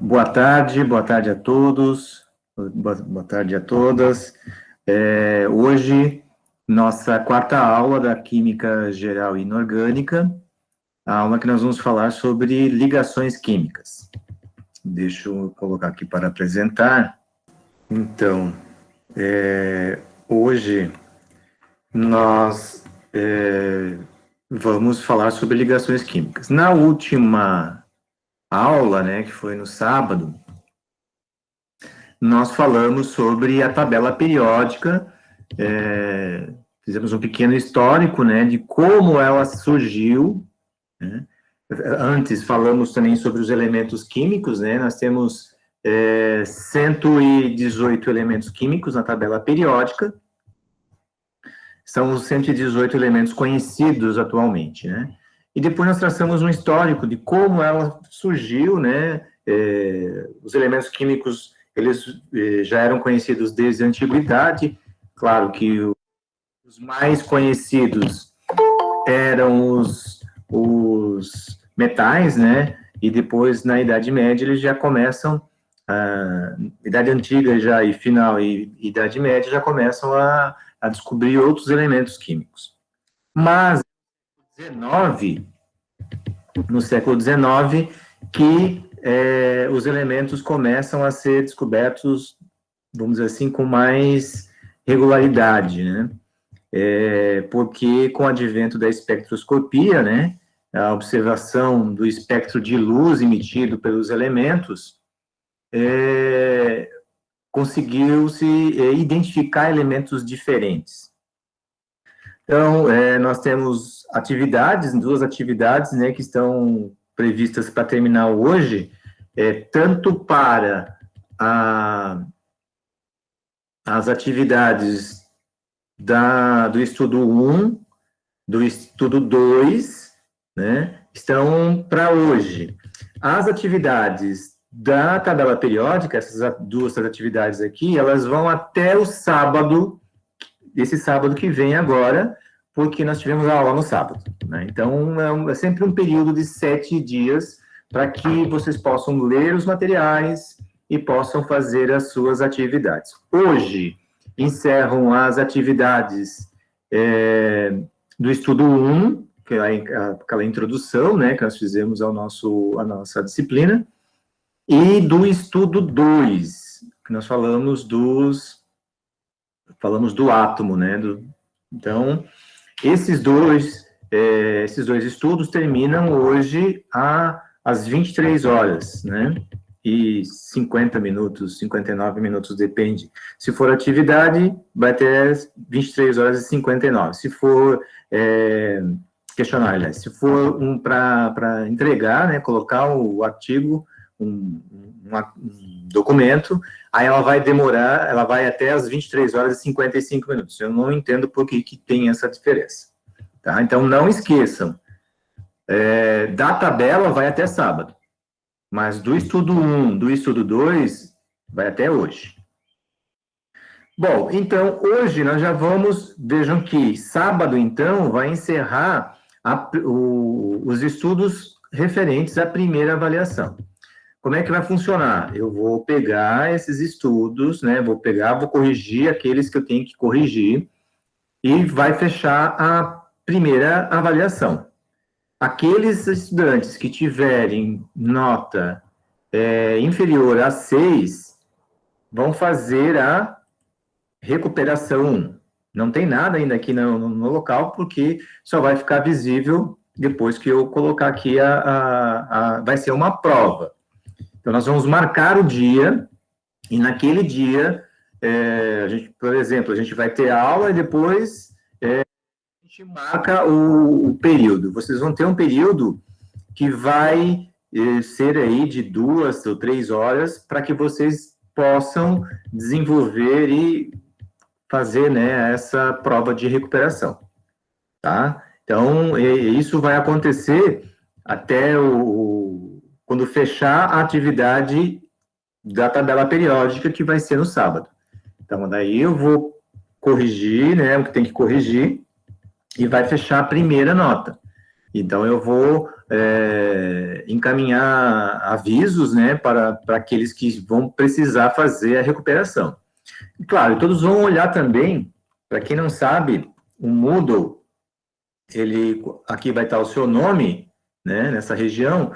Boa tarde a todos, boa tarde a todas. Hoje, nossa quarta aula da Química Geral e Inorgânica, a aula que nós vamos falar sobre ligações químicas. Deixa eu colocar aqui para apresentar. Então, hoje nós vamos falar sobre ligações químicas. Na última aula, né, que foi no sábado, nós falamos sobre a tabela periódica, fizemos um pequeno histórico, né, de como ela surgiu, né? Antes falamos também sobre os elementos químicos, né, nós temos 118 elementos químicos na tabela periódica, são os 118 elementos conhecidos atualmente, né, e depois nós traçamos um histórico de como ela surgiu, né, os elementos químicos, eles já eram conhecidos desde a antiguidade. Claro que os mais conhecidos eram os metais, né, e depois na Idade Média eles já começam, Idade Antiga já e final e Idade Média já começam a descobrir outros elementos químicos. Mas no século XIX, que os elementos começam a ser descobertos, vamos dizer assim, com mais regularidade, né? Porque com o advento da espectroscopia, né, a observação do espectro de luz emitido pelos elementos, conseguiu-se identificar elementos diferentes. Então, nós temos duas atividades, né, que estão previstas para terminar hoje, tanto para as atividades do estudo 1, do estudo 2, né, estão para hoje. As atividades da tabela periódica, essas duas atividades aqui, elas vão até o sábado, esse sábado que vem agora, porque nós tivemos a aula no sábado, né? Então, é sempre um período de 7 dias para que vocês possam ler os materiais e possam fazer as suas atividades. Hoje, encerram as atividades do estudo 1, que é aquela introdução, né, que nós fizemos à nossa disciplina, e do estudo 2, que nós falamos do átomo, né? Então, esses dois estudos terminam hoje às 23 horas, né? E 50 minutos, 59 minutos, depende. Se for atividade, vai ter 23 horas e 59. Se for questionário, aliás, se for para entregar, né, colocar o artigo, um documento, aí ela vai até as 23 horas e 55 minutos. Eu não entendo por que tem essa diferença. Tá? Então, não esqueçam, da tabela vai até sábado, mas do estudo 1, do estudo 2, vai até hoje. Bom, então, hoje nós já vejam que sábado, então, vai encerrar os estudos referentes à primeira avaliação. Como é que vai funcionar? Eu vou pegar esses estudos, né, vou corrigir aqueles que eu tenho que corrigir, e vai fechar a primeira avaliação. Aqueles estudantes que tiverem nota inferior a 6, vão fazer a recuperação 1. Não tem nada ainda aqui no local, porque só vai ficar visível depois que eu colocar aqui vai ser uma prova. Então, nós vamos marcar o dia, e naquele dia, por exemplo, a gente vai ter aula e depois a gente marca o período. Vocês vão ter um período que vai ser aí de 2 ou 3 horas para que vocês possam desenvolver e fazer, né, essa prova de recuperação, tá? Então, isso vai acontecer até quando fechar a atividade da tabela periódica, que vai ser no sábado. Então, daí eu vou corrigir, né, o que tem que corrigir, e vai fechar a primeira nota. Então, eu vou encaminhar avisos, né, para aqueles que vão precisar fazer a recuperação. E, claro, todos vão olhar também, para quem não sabe, o Moodle, aqui vai estar o seu nome, né, nessa região,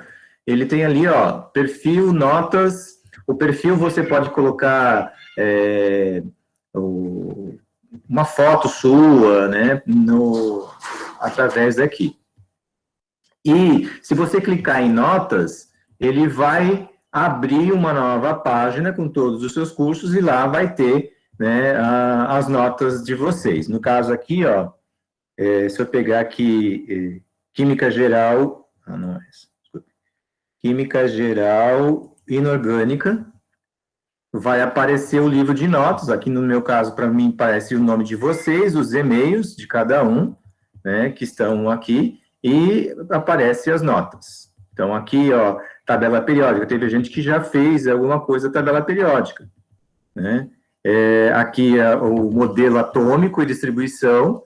ele tem ali, ó, perfil, notas, o perfil você pode colocar uma foto sua, né, através daqui. E se você clicar em notas, ele vai abrir uma nova página com todos os seus cursos e lá vai ter, né, as notas de vocês. No caso aqui, ó, se eu pegar aqui Química Geral, não é essa, desculpa, Química Geral Inorgânica, vai aparecer o livro de notas. Aqui no meu caso, para mim, aparece o nome de vocês, os e-mails de cada um, né, que estão aqui, e aparece as notas. Então, aqui, ó, tabela periódica. Teve gente que já fez alguma coisa tabela periódica, né? Aqui o modelo atômico e distribuição.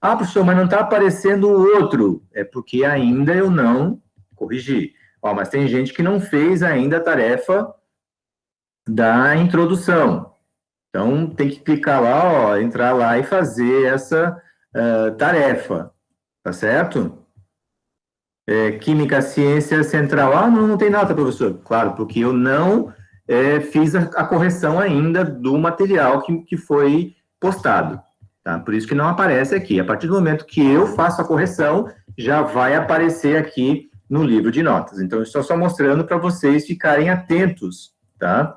Ah, professor, mas não está aparecendo o outro. É porque ainda eu não corrigi. Ó, mas tem gente que não fez ainda a tarefa da introdução. Então, tem que clicar lá, ó, entrar lá e fazer essa tarefa, tá certo? Química, ciência central. Ah, não tem nota, professor. Claro, porque eu não fiz a correção ainda do material que foi postado. Tá? Por isso que não aparece aqui. A partir do momento que eu faço a correção, já vai aparecer aqui no livro de notas. Então, eu estou só mostrando para vocês ficarem atentos, tá?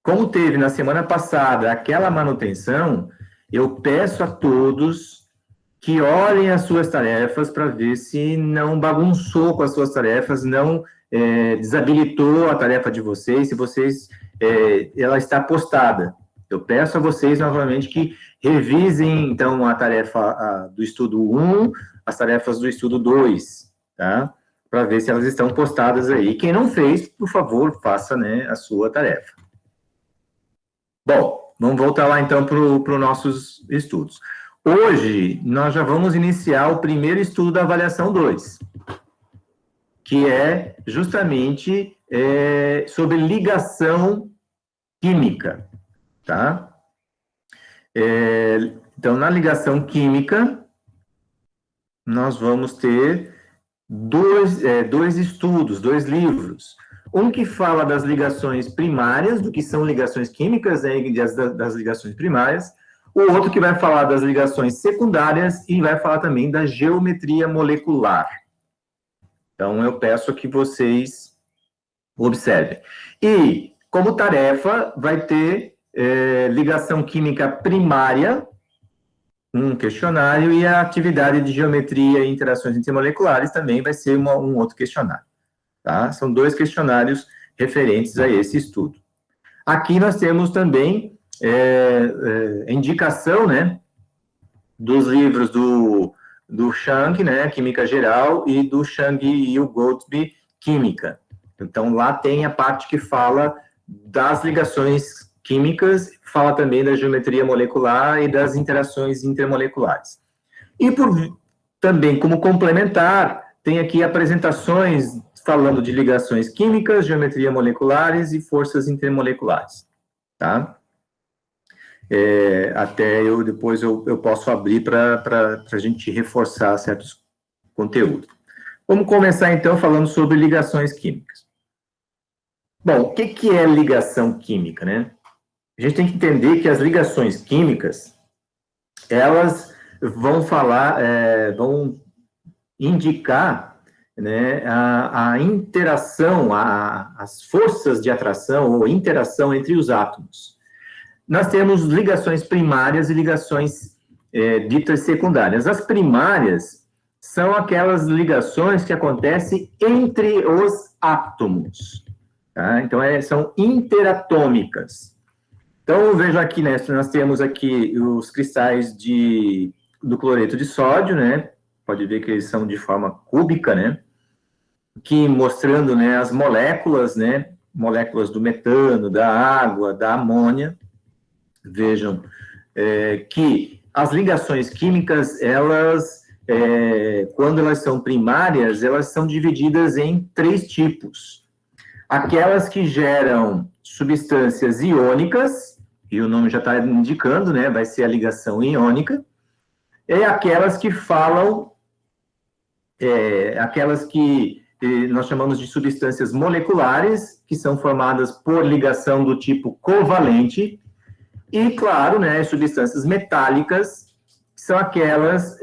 Como teve na semana passada aquela manutenção, eu peço a todos que olhem as suas tarefas para ver se não bagunçou com as suas tarefas, não desabilitou a tarefa de vocês, se vocês, ela está postada. Eu peço a vocês novamente que revisem, então, a tarefa do estudo 1, as tarefas do estudo 2, tá? Para ver se elas estão postadas aí. Quem não fez, por favor, faça, né, a sua tarefa. Bom, vamos voltar lá, então, para os nossos estudos. Hoje, nós já vamos iniciar o primeiro estudo da avaliação 2, que é justamente sobre ligação química, tá? Então, na ligação química, nós vamos ter dois estudos, dois livros. Um que fala das ligações primárias, do que são ligações químicas, né, das ligações primárias. O outro que vai falar das ligações secundárias e vai falar também da geometria molecular. Então, eu peço que vocês observem. E, como tarefa, vai ter ligação química primária, um questionário, e a atividade de geometria e interações intermoleculares também vai ser um outro questionário. Tá? São 2 questionários referentes a esse estudo. Aqui nós temos também indicação, né, dos livros do Chang, né, Química Geral, e do Chang e o Goldsby, Química. Então, lá tem a parte que fala das ligações químicas, fala também da geometria molecular e das interações intermoleculares. E também, como complementar, tem aqui apresentações falando de ligações químicas, geometria moleculares e forças intermoleculares, tá? Depois eu posso abrir para a gente reforçar certos conteúdos. Vamos começar, então, falando sobre ligações químicas. Bom, o que é ligação química, né? A gente tem que entender que as ligações químicas, elas vão vão indicar, né, a interação, as forças de atração ou interação entre os átomos. Nós temos ligações primárias e ligações ditas secundárias. As primárias são aquelas ligações que acontecem entre os átomos, tá? Então, são interatômicas. Então, eu vejo aqui, né, nós temos aqui os cristais do cloreto de sódio, né? Pode ver que eles são de forma cúbica, né? Que mostrando, né, as moléculas, né? Moléculas do metano, da água, da amônia. Vejam que as ligações químicas, elas quando elas são primárias, elas são divididas em 3 tipos. Aquelas que geram substâncias iônicas, e o nome já está indicando, né, vai ser a ligação iônica, e aquelas que falam, aquelas que nós chamamos de substâncias moleculares, que são formadas por ligação do tipo covalente, e, claro, né, substâncias metálicas, que são aquelas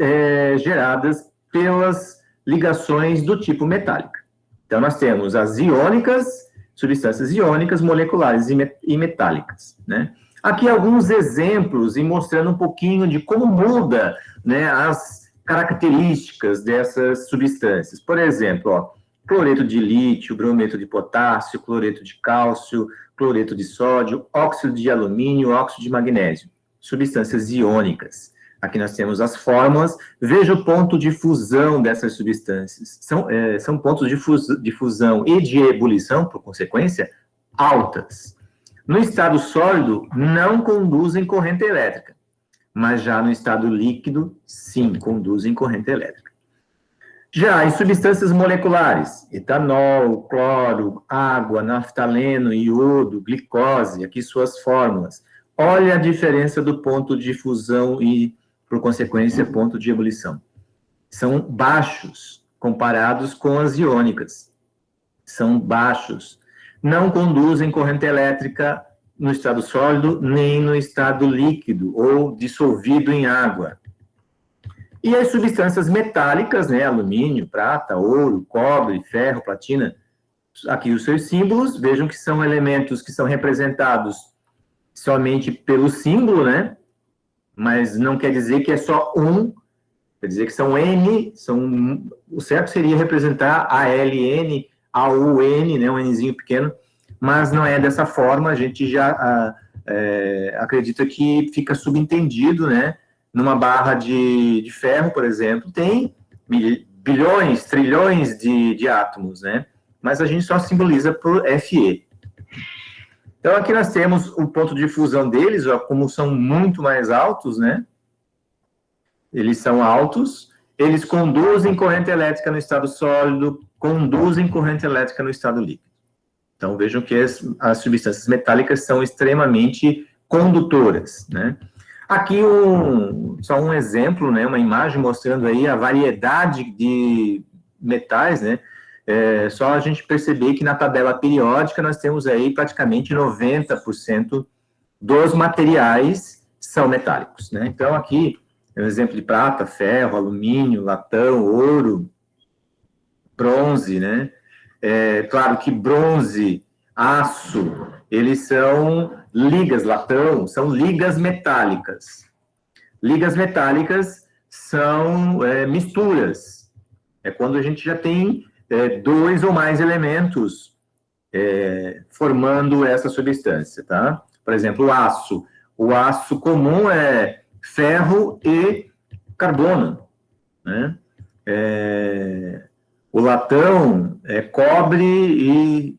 geradas pelas ligações do tipo metálica. Então, nós temos as iônicas, substâncias iônicas, moleculares e metálicas, né? Aqui alguns exemplos e mostrando um pouquinho de como muda, né, as características dessas substâncias. Por exemplo, ó, cloreto de lítio, brometo de potássio, cloreto de cálcio, cloreto de sódio, óxido de alumínio, óxido de magnésio. Substâncias iônicas. Aqui nós temos as fórmulas. Veja o ponto de fusão dessas substâncias. São pontos de fusão e de ebulição, por consequência, altas. No estado sólido, não conduzem corrente elétrica, mas já no estado líquido, sim, conduzem corrente elétrica. Já em substâncias moleculares, etanol, cloro, água, naftaleno, iodo, glicose, aqui suas fórmulas. Olha a diferença do ponto de fusão e, por consequência, ponto de ebulição. São baixos comparados com as iônicas. São baixos. Não conduzem corrente elétrica no estado sólido, nem no estado líquido ou dissolvido em água. E as substâncias metálicas, né, alumínio, prata, ouro, cobre, ferro, platina, aqui os seus símbolos, vejam que são elementos que são representados somente pelo símbolo, né, mas não quer dizer que é só um, quer dizer que são N, o certo seria representar ALN, AUN, né, um Nzinho pequeno, mas não é dessa forma, a gente já acredita que fica subentendido, né? Numa barra de ferro, por exemplo, tem bilhões, trilhões de átomos, né? Mas a gente só simboliza por Fe. Então, aqui nós temos o ponto de fusão deles, ó, como são muito mais altos, né? Eles são altos, eles conduzem corrente elétrica no estado sólido, conduzem corrente elétrica no estado líquido. Então, vejam que as substâncias metálicas são extremamente condutoras, né? Aqui, só um exemplo, né? Uma imagem mostrando aí a variedade de metais, né? Só a gente perceber que na tabela periódica nós temos aí praticamente 90% dos materiais são metálicos, né? Então, aqui, é um exemplo de prata, ferro, alumínio, latão, ouro, bronze, né? Claro que bronze, aço, eles são ligas, latão, são ligas metálicas. Ligas metálicas são misturas. É quando a gente já tem 2 ou mais elementos formando essa substância, tá? Por exemplo, o aço. O aço comum é ferro e carbono, né? O latão é cobre e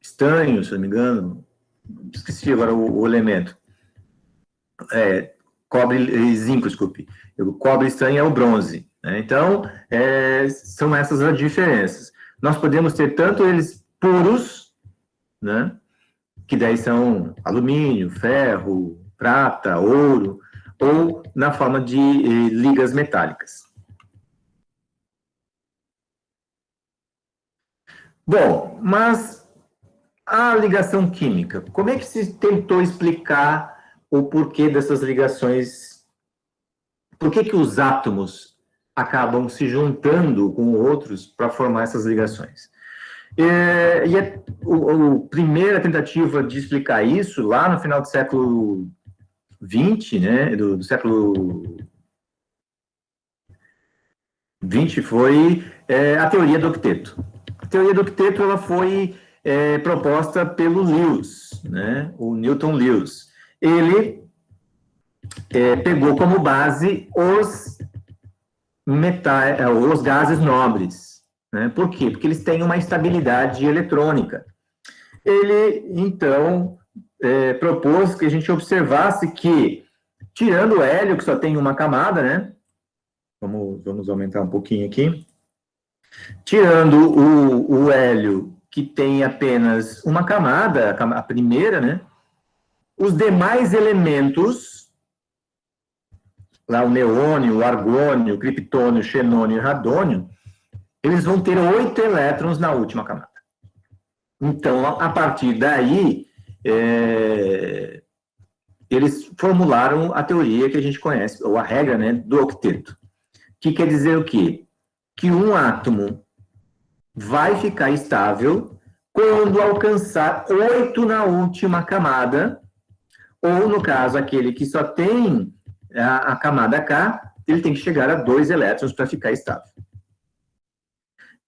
estanho, se não me engano. Esqueci agora o elemento. Cobre e zinco, desculpe. O cobre e estanho é o bronze, né? Então, são essas as diferenças. Nós podemos ter tanto eles puros, né? Que daí são alumínio, ferro, prata, ouro, ou na forma de ligas metálicas. Bom, mas a ligação química, como é que se tentou explicar o porquê dessas ligações? Por que os átomos acabam se juntando com outros para formar essas ligações? A primeira tentativa de explicar isso, lá no final do século XX, né, do século XX, foi a teoria do octeto. A teoria do octeto ela foi proposta pelo Lewis, né, o Newton Lewis. Ele pegou como base os gases nobres. Né? Por quê? Porque eles têm uma estabilidade eletrônica. Ele, então, propôs que a gente observasse que, tirando o hélio, que só tem uma camada, né? Vamos aumentar um pouquinho aqui. Tirando o hélio, que tem apenas uma camada, a primeira, né? Os demais elementos, lá o neônio, o argônio, o criptônio, o xenônio e o radônio, eles vão ter 8 elétrons na última camada. Então, a partir daí, eles formularam a teoria que a gente conhece, ou a regra, né, do octeto. Que quer dizer o quê? Que um átomo vai ficar estável quando alcançar 8 na última camada, ou, no caso, aquele que só tem a camada K, ele tem que chegar a 2 elétrons para ficar estável.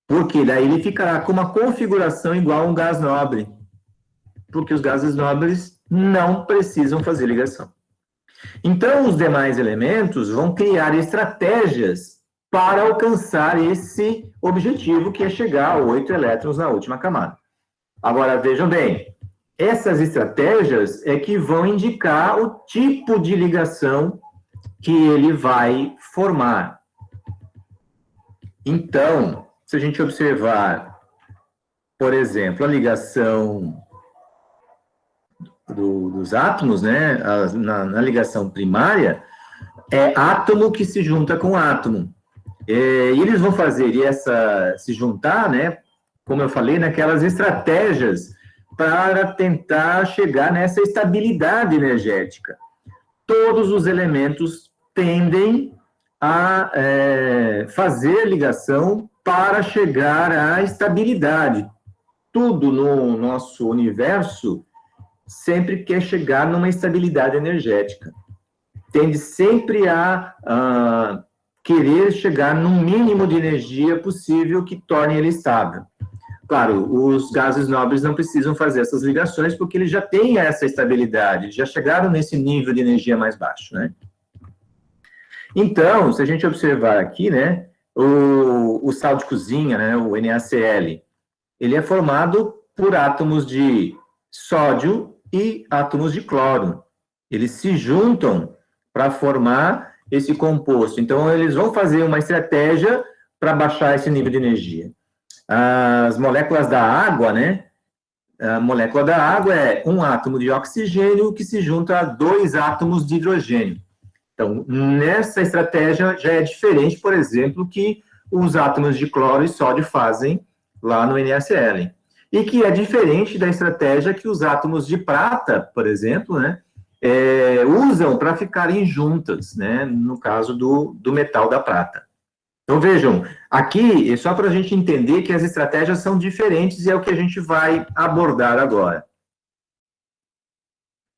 Porque daí ele ficará com uma configuração igual a um gás nobre. Porque os gases nobres não precisam fazer ligação. Então, os demais elementos vão criar estratégias para alcançar esse objetivo, que é chegar a 8 elétrons na última camada. Agora, vejam bem, essas estratégias é que vão indicar o tipo de ligação que ele vai formar. Então, se a gente observar, por exemplo, a ligação dos átomos, né, na ligação primária, é átomo que se junta com átomo. E eles vão fazer se juntar, né, como eu falei, naquelas estratégias para tentar chegar nessa estabilidade energética. Todos os elementos tendem a fazer ligação para chegar à estabilidade. Tudo no nosso universo sempre quer chegar numa estabilidade energética. Tende sempre a querer chegar no mínimo de energia possível que torne ele estável. Claro, os gases nobres não precisam fazer essas ligações porque eles já têm essa estabilidade, já chegaram nesse nível de energia mais baixo, né? Então, se a gente observar aqui, né, o sal de cozinha, né, o NaCl, ele é formado por átomos de sódio e átomos de cloro. Eles se juntam para formar esse composto. Então, eles vão fazer uma estratégia para baixar esse nível de energia. As moléculas da água, né? A molécula da água é um átomo de oxigênio que se junta a 2 átomos de hidrogênio. Então, nessa estratégia já é diferente, por exemplo, que os átomos de cloro e sódio fazem lá no NaCl. E que é diferente da estratégia que os átomos de prata, por exemplo, né, usam para ficarem juntas, né, no caso do metal da prata. Então, vejam, aqui é só para a gente entender que as estratégias são diferentes e é o que a gente vai abordar agora.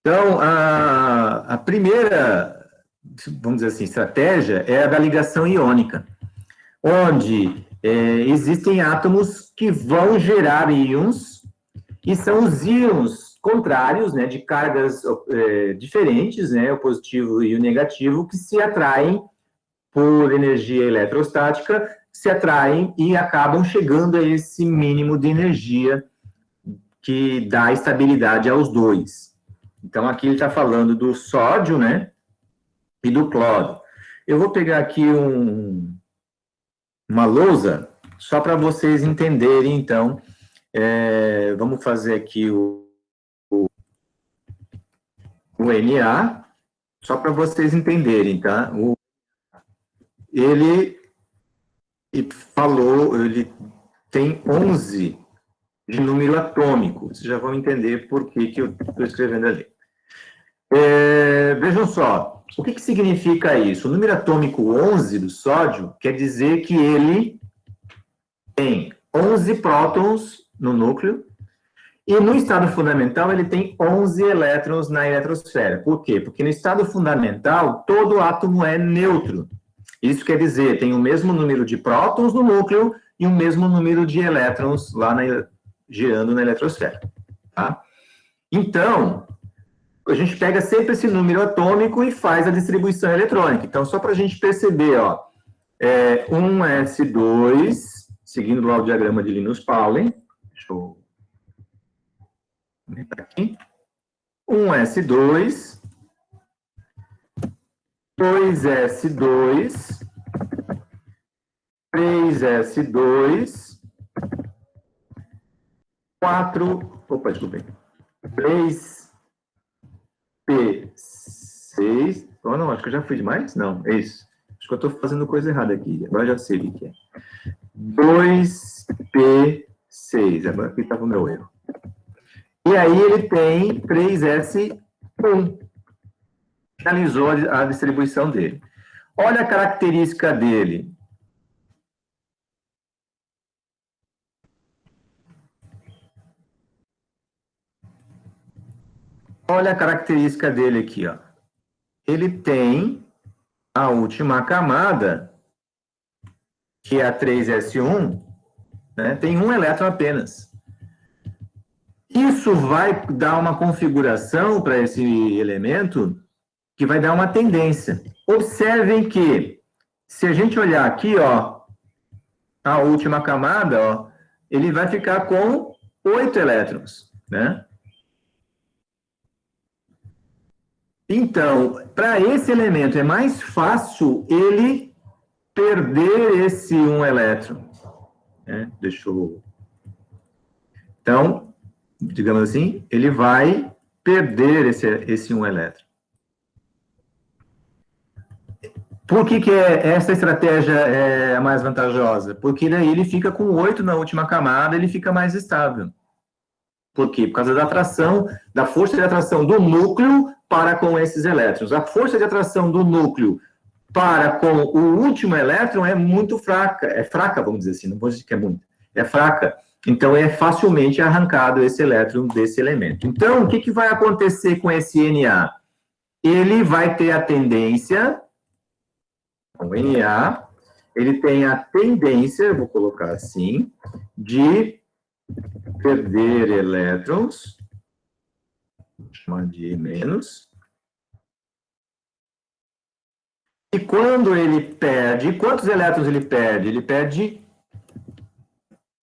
Então, a primeira, vamos dizer assim, estratégia é a da ligação iônica, onde existem átomos que vão gerar íons, e são os íons contrários, né, de cargas diferentes, né, o positivo e o negativo, que se atraem por energia eletrostática, se atraem e acabam chegando a esse mínimo de energia que dá estabilidade aos dois. Então, aqui ele está falando do sódio, né, e do cloro. Eu vou pegar aqui uma lousa, só para vocês entenderem, então. Vamos fazer aqui o Na, só para vocês entenderem, tá? Ele falou, ele tem 11 de número atômico. Vocês já vão entender por que eu estou escrevendo ali. Vejam só, o que significa isso? O número atômico 11 do sódio quer dizer que ele tem 11 prótons no núcleo, e no estado fundamental ele tem 11 elétrons na eletrosfera. Por quê? Porque no estado fundamental todo átomo é neutro. Isso quer dizer, tem o mesmo número de prótons no núcleo e o mesmo número de elétrons lá girando na eletrosfera. Tá? Então, a gente pega sempre esse número atômico e faz a distribuição eletrônica. Então, só para a gente perceber, ó, 1s2, seguindo lá o diagrama de Linus-Pauling, deixa eu aumentar aqui, 1s2, 2s2, 3s2, 4, opa, desculpem, 3p6, oh, não, acho que eu já fui demais, não, é isso, acho que eu estou fazendo coisa errada aqui, agora já sei o que é, 2p6, agora aqui estava o meu erro, e aí ele tem 3s1, finalizou a distribuição dele. Olha a característica dele. Olha a característica dele aqui, ó. Ele tem a última camada, que é a 3s1, né, tem um elétron apenas. Isso vai dar uma configuração para esse elemento que vai dar uma tendência. Observem que, se a gente olhar aqui, ó, a última camada, ó, ele vai ficar com 8 elétrons, né? Então, para esse elemento, é mais fácil ele perder esse um elétron, né? Deixa eu... Então, digamos assim, ele vai perder esse um elétron. Por que essa estratégia é a mais vantajosa? Porque daí ele fica com 8 na última camada, ele fica mais estável. Por quê? Por causa da atração, da força de atração do núcleo para com esses elétrons. A força de atração do núcleo para com o último elétron é muito fraca, vamos dizer assim, não vou dizer que é muito, é fraca. Então, é facilmente arrancado esse elétron desse elemento. Então, o que vai acontecer com esse Na? Ele vai ter a tendência... O Na, ele tem a tendência, vou colocar assim, de perder elétrons, vou chamar de menos. E quando ele perde, quantos elétrons ele perde? Ele perde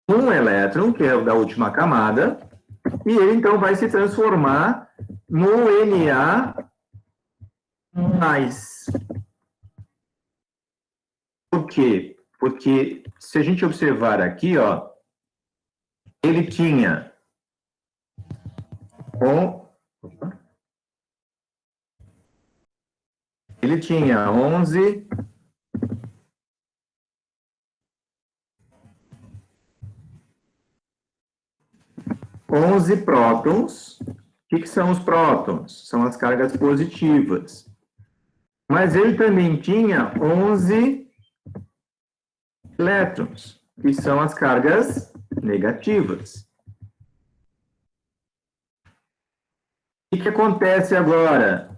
um elétron, que é o da última camada, e ele então vai se transformar no Na mais. Por quê? Porque se a gente observar aqui, ó, ele tinha ele tinha 11 prótons. O que são os prótons? São as cargas positivas. Mas ele também tinha 11 elétrons, que são as cargas negativas. O que acontece agora?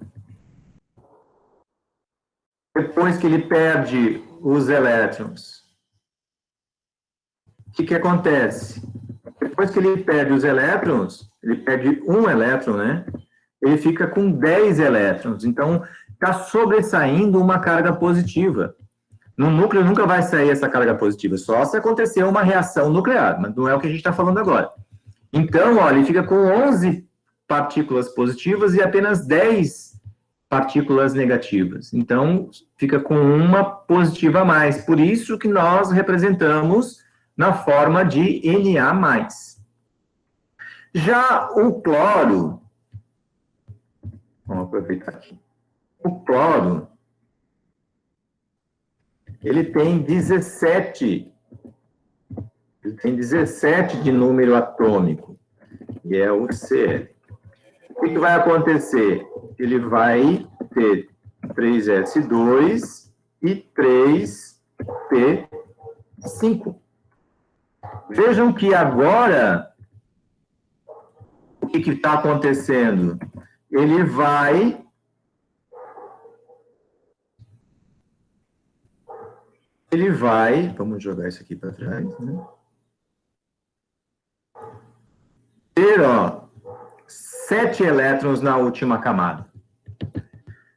Depois que ele perde os elétrons, o que acontece? Depois que ele perde os elétrons, ele perde um elétron, né? Ele fica com 10 elétrons. Então, está sobressaindo uma carga positiva. No núcleo nunca vai sair essa carga positiva, só se acontecer uma reação nuclear, mas não é o que a gente está falando agora. Então, olha, ele fica com 11 partículas positivas e apenas 10 partículas negativas. Então, fica com uma positiva a mais. Por isso que nós representamos na forma de Na+. Já o cloro, vamos aproveitar aqui. O cloro, ele tem 17 de número atômico, e é o Cl. O que vai acontecer? Ele vai ter 3s2 e 3p5. Vejam que agora, o que está acontecendo? Ele vai... Vamos jogar isso aqui para trás, né? Ter, ó, 7 elétrons na última camada.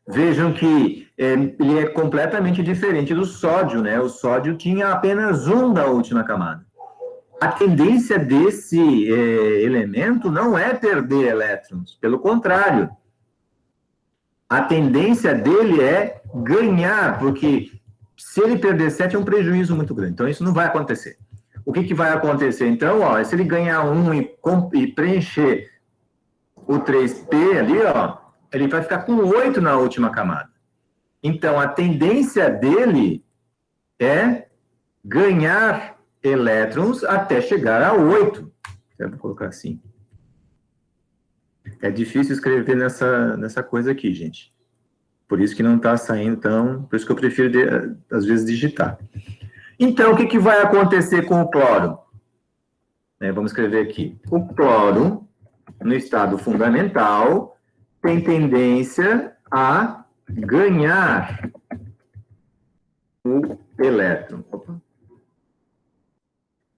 Vejam que ele é completamente diferente do sódio, né? O sódio tinha apenas um na última camada. A tendência desse elemento não é perder elétrons, pelo contrário. A tendência dele é ganhar, porque se ele perder 7, é um prejuízo muito grande. Então, isso não vai acontecer. O que vai acontecer, então, ó, se ele ganhar 1 e preencher o 3P ali, ó, ele vai ficar com 8 na última camada. Então, a tendência dele é ganhar elétrons até chegar a 8. Eu vou colocar assim. É difícil escrever nessa coisa aqui, gente. Por isso que não está saindo tão... Por isso que eu prefiro, às vezes, digitar. Então, o que vai acontecer com o cloro? Vamos escrever aqui. O cloro, no estado fundamental, tem tendência a ganhar o elétron. Opa.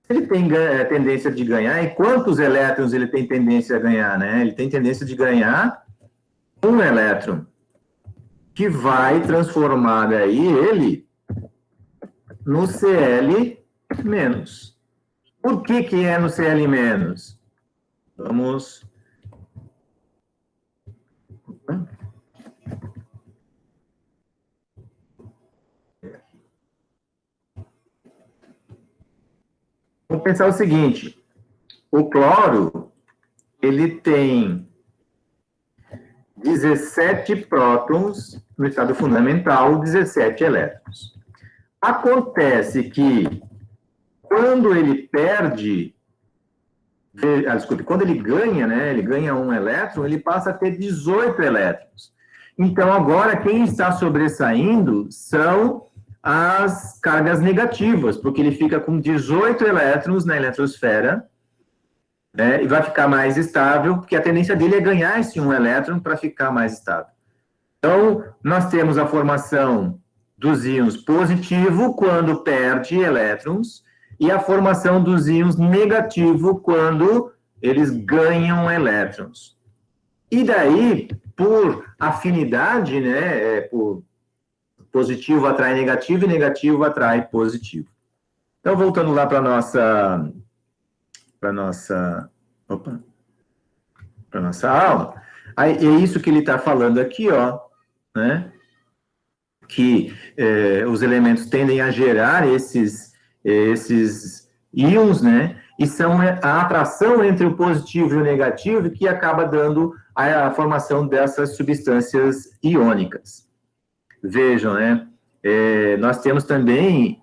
Ele tem tendência de ganhar, e quantos elétrons ele tem tendência a ganhar, né? Ele tem tendência de ganhar um elétron, que vai transformar aí ele no Cl-. Por que é no Cl-? Vamos... Vamos pensar o seguinte, o cloro, ele tem 17 prótons no estado fundamental, 17 elétrons. Acontece que, quando ele perde, quando ele ganha, né, ele ganha um elétron, ele passa a ter 18 elétrons. Então, agora, quem está sobressaindo são as cargas negativas, porque ele fica com 18 elétrons na eletrosfera, né, e vai ficar mais estável, porque a tendência dele é ganhar esse um elétron para ficar mais estável. Então, nós temos a formação dos íons positivo quando perde elétrons, e a formação dos íons negativo quando eles ganham elétrons. E daí, por afinidade, né, por positivo atrai negativo e negativo atrai positivo. Então, voltando lá para nossa aula, aí, é isso que ele está falando aqui, ó, né, que os elementos tendem a gerar esses íons, né, e são a atração entre o positivo e o negativo que acaba dando a formação dessas substâncias iônicas. Vejam, né, nós temos também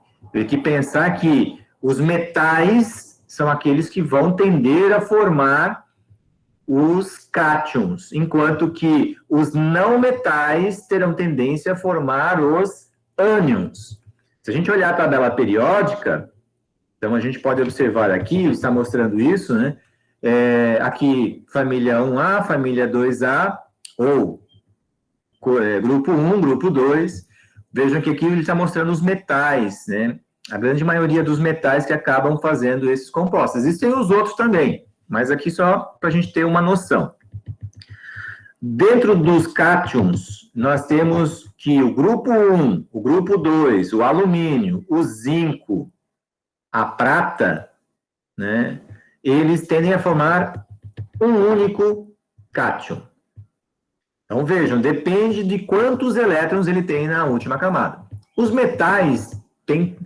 que pensar que os metais são aqueles que vão tender a formar os cátions, enquanto que os não metais terão tendência a formar os ânions. Se a gente olhar a tabela periódica, então a gente pode observar aqui, está mostrando isso, né? Aqui, família 1A, família 2A, ou grupo 1, grupo 2. Vejam que aqui ele está mostrando os metais, né? A grande maioria dos metais que acabam fazendo esses compostos. Existem os outros também, mas aqui só para a gente ter uma noção. Dentro dos cátions, nós temos que o grupo 1, o grupo 2, o alumínio, o zinco, a prata, né, eles tendem a formar um único cátion. Então, vejam, depende de quantos elétrons ele tem na última camada. Os metais têm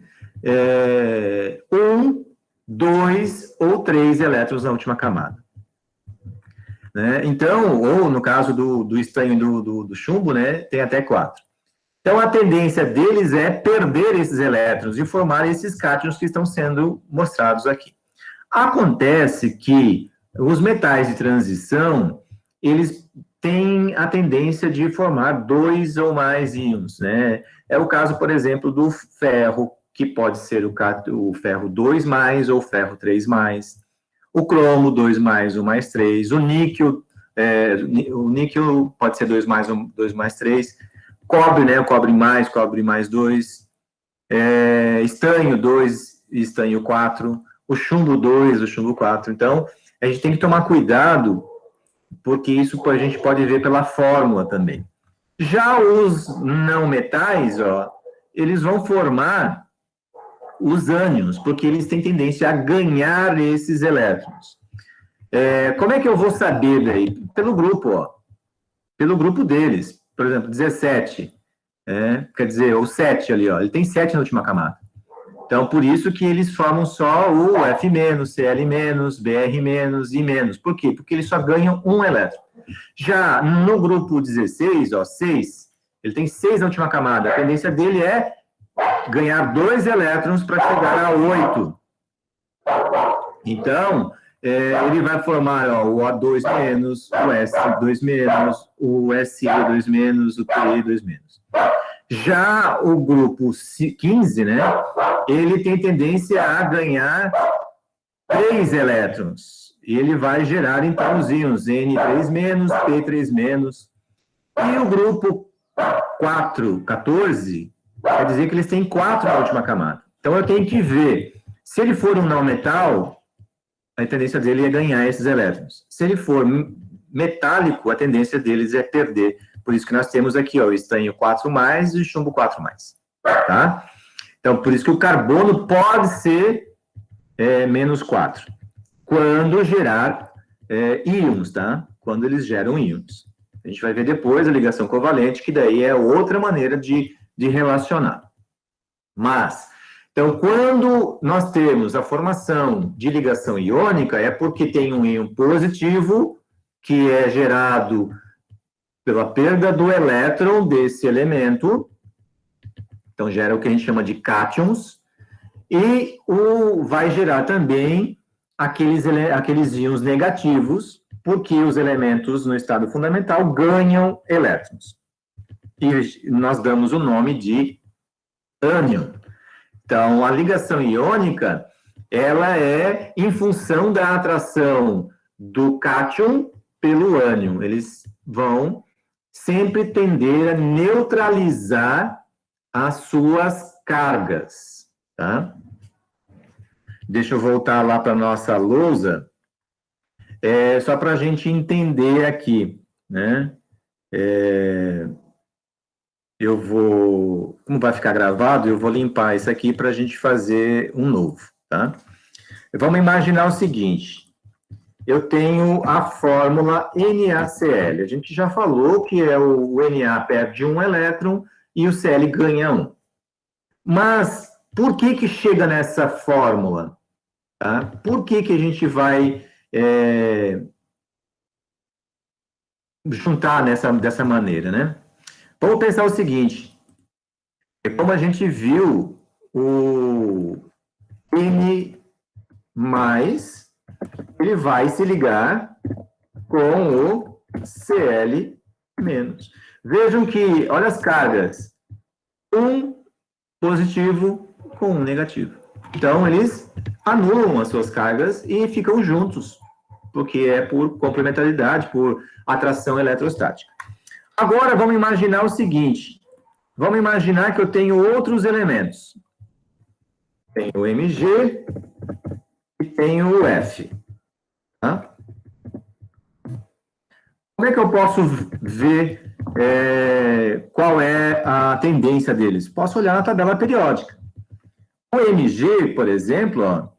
1, 2 ou 3 elétrons na última camada. Né? Então, ou no caso do estanho do chumbo, né, tem até 4. Então, a tendência deles é perder esses elétrons e formar esses cátions que estão sendo mostrados aqui. Acontece que os metais de transição, eles têm a tendência de formar 2 ou mais íons, né? É o caso, por exemplo, do ferro, que pode ser o ferro 2+, ou ferro 3+, o cromo 2+, 1+3, o níquel pode ser 2+, 2+3, cobre, né, o cobre mais 2, estanho 2, estanho 4, o chumbo 2, o chumbo 4. Então, a gente tem que tomar cuidado, porque isso a gente pode ver pela fórmula também. Já os não metais, ó, eles vão formar os ânions, porque eles têm tendência a ganhar esses elétrons. Como é que eu vou saber daí? Pelo grupo, ó. Pelo grupo deles. Por exemplo, 17. quer dizer, o 7 ali, ó, ele tem 7 na última camada. Então, por isso que eles formam só o F-, Cl-, Br-, I-. Por quê? Porque eles só ganham um elétron. Já no grupo 16, ó, 6, ele tem 6 na última camada. A tendência dele é ganhar 2 elétrons para chegar a 8. Então, ele vai formar ó, o O2-, o S2-, o Se2-, o Te2-. Já o grupo 15, né, ele tem tendência a ganhar 3 elétrons. E ele vai gerar, então, os íons N3-, P3-. E o grupo 4, 14, quer dizer que eles têm 4 na última camada. Então, eu tenho que ver, se ele for um não metal, a tendência dele é ganhar esses elétrons. Se ele for metálico, a tendência deles é perder. Por isso que nós temos aqui, ó, o estanho 4+ e o chumbo 4+, tá? Então, por isso que o carbono pode ser -4, quando gerar íons, tá? Quando eles geram íons. A gente vai ver depois a ligação covalente, que daí é outra maneira de relacionar. Mas, então, quando nós temos a formação de ligação iônica, é porque tem um íon positivo, que é gerado pela perda do elétron desse elemento, então gera o que a gente chama de cátions, e vai gerar também aqueles íons negativos, porque os elementos no estado fundamental ganham elétrons. E nós damos o nome de ânion. Então, a ligação iônica, ela é em função da atração do cátion pelo ânion. Eles vão sempre tender a neutralizar as suas cargas, tá? Deixa eu voltar lá para a nossa lousa, só para a gente entender aqui, né? Eu vou, como vai ficar gravado, eu vou limpar isso aqui para a gente fazer um novo, tá? Vamos imaginar o seguinte, eu tenho a fórmula NaCl. A gente já falou que o Na perde um elétron e o Cl ganha um. Mas por que chega nessa fórmula? Tá? Por que a gente vai juntar dessa maneira, né? Vamos pensar o seguinte, como a gente viu o N+, ele vai se ligar com o Cl-. Vejam que, olha as cargas, um positivo com um negativo. Então, eles anulam as suas cargas e ficam juntos, porque é por complementaridade, por atração eletrostática. Agora, vamos imaginar o seguinte, vamos imaginar que eu tenho outros elementos. Tenho o Mg e tenho o F. Tá? Como é que eu posso ver qual é a tendência deles? Posso olhar na tabela periódica. O Mg, por exemplo, ó,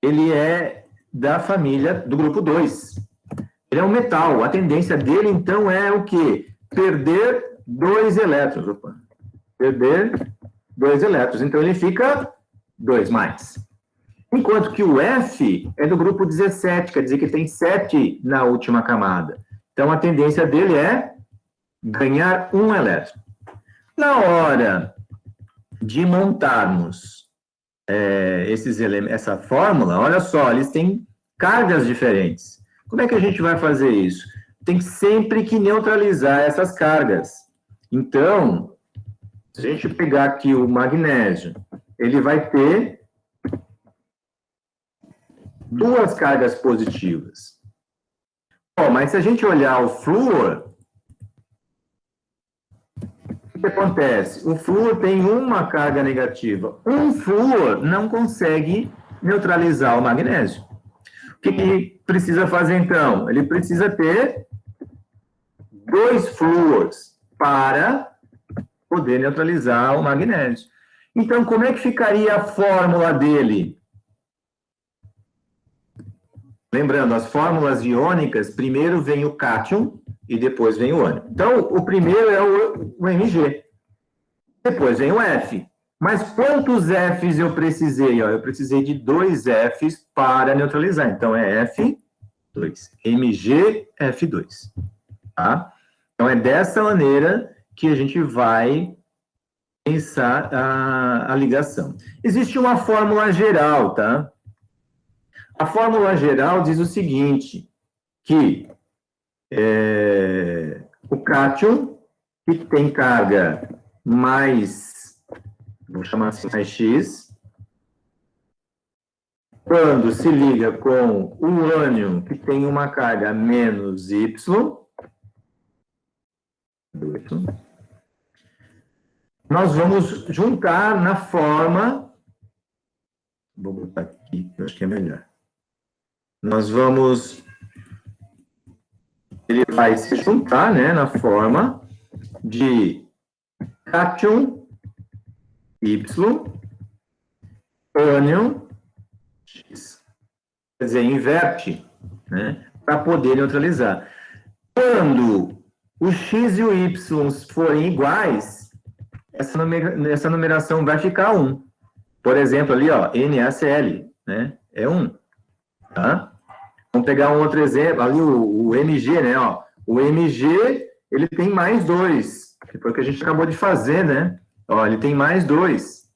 ele é da família do grupo 2. Ele é um metal. A tendência dele, então, é o quê? Perder 2 elétrons. Opa. Perder 2 elétrons. Então, ele fica 2+. Enquanto que o F é do grupo 17, quer dizer que tem 7 na última camada. Então, a tendência dele é ganhar 1 elétron. Na hora de montarmos essa fórmula, olha só, eles têm cargas diferentes. Como é que a gente vai fazer isso? Tem sempre que neutralizar essas cargas. Então, se a gente pegar aqui o magnésio, ele vai ter 2 cargas positivas. Bom, mas se a gente olhar o flúor, o que acontece? O flúor tem uma carga negativa. Um flúor não consegue neutralizar o magnésio. O que precisa fazer, então? Ele precisa ter 2 flúors para poder neutralizar o magnésio. Então, como é que ficaria a fórmula dele? Lembrando, as fórmulas iônicas, primeiro vem o cátion e depois vem o ânion. Então, o primeiro é o Mg. Depois vem o F. Mas quantos Fs eu precisei? Ó, eu precisei de 2 Fs para neutralizar. Então, é F2. MgF2. Tá? Então, é dessa maneira que a gente vai pensar a ligação. Existe uma fórmula geral, tá? A fórmula geral diz o seguinte, que o cátion, que tem carga mais, vou chamar assim, mais X, quando se liga com o ânion, que tem uma carga menos Y, nós vamos juntar na forma, vou botar aqui, que eu acho que é melhor. Nós vamos, ele vai se juntar, né, na forma de cátion Y, ânion X. Quer dizer, inverte, né, para poder neutralizar. Quando o X e o Y forem iguais, essa numeração vai ficar 1. Por exemplo, ali, ó, NaCl, né, é 1. Tá? Vamos pegar um outro exemplo, ali o Mg, né, ó. O Mg, ele tem mais 2, que foi o que a gente acabou de fazer, né? Ó, ele tem mais 2.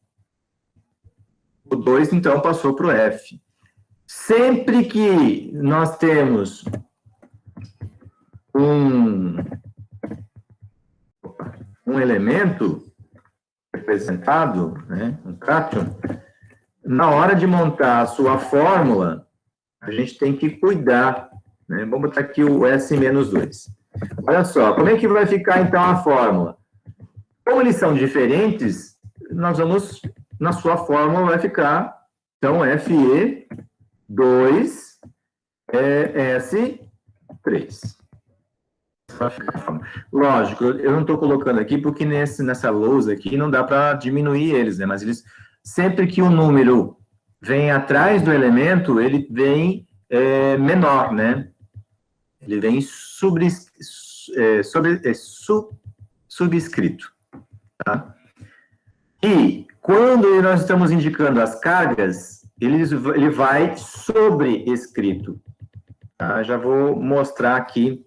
O 2, então, passou para o F. Sempre que nós temos um elemento representado, né, um cátion, na hora de montar a sua fórmula, a gente tem que cuidar, né? Vamos botar aqui o S-2. Olha só, como é que vai ficar, então, a fórmula? Como eles são diferentes, nós vamos, na sua fórmula, vai ficar, então, Fe2S3. Lógico, eu não estou colocando aqui, porque nessa lousa aqui não dá para diminuir eles, né? Mas eles, sempre que o número vem atrás do elemento, ele vem menor, né? Ele vem subscrito. Tá? E quando nós estamos indicando as cargas, ele vai sobrescrito. Tá? Já vou mostrar aqui,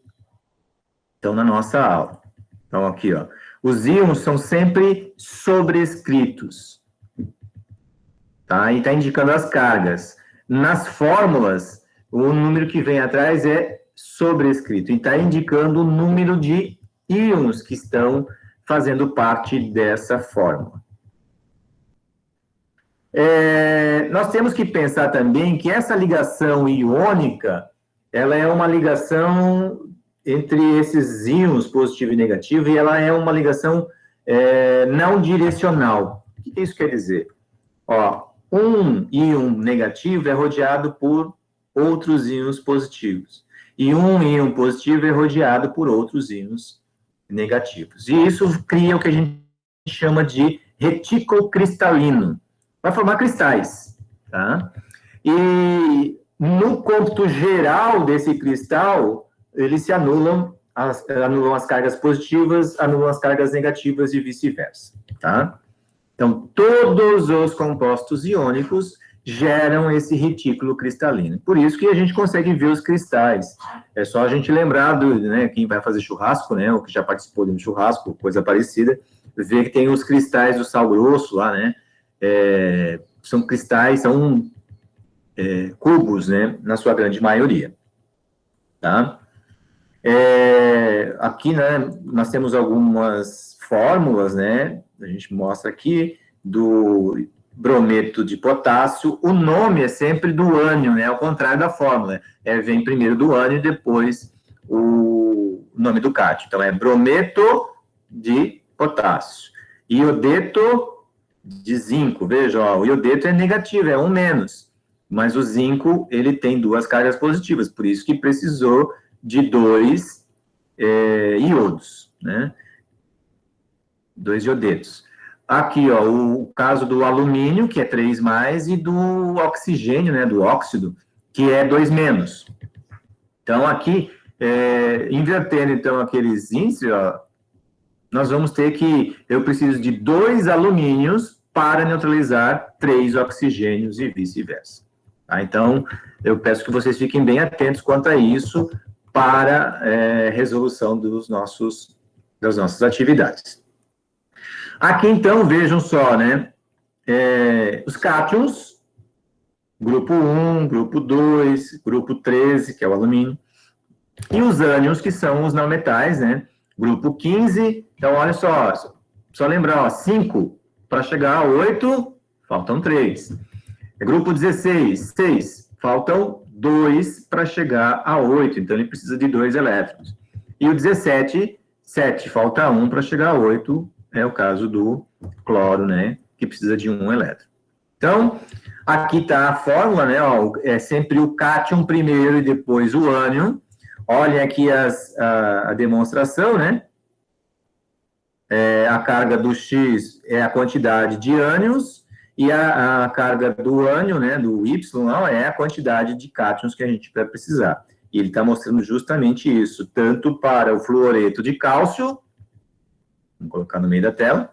então, na nossa aula. Então, aqui, ó. Os íons são sempre sobrescritos. Tá? E está indicando as cargas. Nas fórmulas, o número que vem atrás é sobrescrito. E está indicando o número de íons que estão fazendo parte dessa fórmula. Nós temos que pensar também que essa ligação iônica, ela é uma ligação entre esses íons positivo e negativo, e ela é uma ligação não direcional. O que isso quer dizer? Ó, um íon negativo é rodeado por outros íons positivos. E um íon positivo é rodeado por outros íons negativos. E isso cria o que a gente chama de retículo cristalino. Vai formar cristais, tá? E no cômputo geral desse cristal, eles se anulam as cargas positivas, anulam as cargas negativas e vice-versa, tá? Então, todos os compostos iônicos geram esse retículo cristalino. Por isso que a gente consegue ver os cristais. É só a gente lembrar, né, quem vai fazer churrasco, né, ou que já participou de um churrasco, coisa parecida, ver que tem os cristais do sal grosso lá, né, são cristais, são cubos, né, na sua grande maioria. Tá? Aqui, né, nós temos algumas fórmulas, né, a gente mostra aqui, do brometo de potássio. O nome é sempre do ânion, né, ao contrário da fórmula, vem primeiro do ânion e depois o nome do cátion. Então, é brometo de potássio. Iodeto de zinco, veja, ó, o iodeto é negativo, é 1 menos, mas o zinco, ele tem 2 cargas positivas, por isso que precisou de 2 iodos, né? 2 iodetos. Aqui, ó, o caso do alumínio, que é 3+, e do oxigênio, né, do óxido, que é 2-. Então, aqui, invertendo, então, aqueles índices, ó, nós vamos ter que, eu preciso de 2 alumínios para neutralizar 3 oxigênios e vice-versa. Tá? Então, eu peço que vocês fiquem bem atentos quanto a isso para resolução das nossas atividades. Aqui, então, vejam só, né? Os cátions, grupo 1, grupo 2, grupo 13, que é o alumínio, e os ânions, que são os não metais, né? Grupo 15, então, olha só lembrar, ó, 5 para chegar a 8, faltam 3. Grupo 16, 6, faltam 2 para chegar a 8, então ele precisa de 2 elétrons. E o 17, 7, falta 1 para chegar a 8, é o caso do cloro, né, que precisa de 1 elétron. Então, aqui está a fórmula, né, ó, é sempre o cátion primeiro e depois o ânion. Olhem aqui a demonstração, né? A carga do X é a quantidade de ânions e a carga do ânion, né, do Y, é a quantidade de cátions que a gente vai precisar. E ele está mostrando justamente isso, tanto para o fluoreto de cálcio, vamos colocar no meio da tela,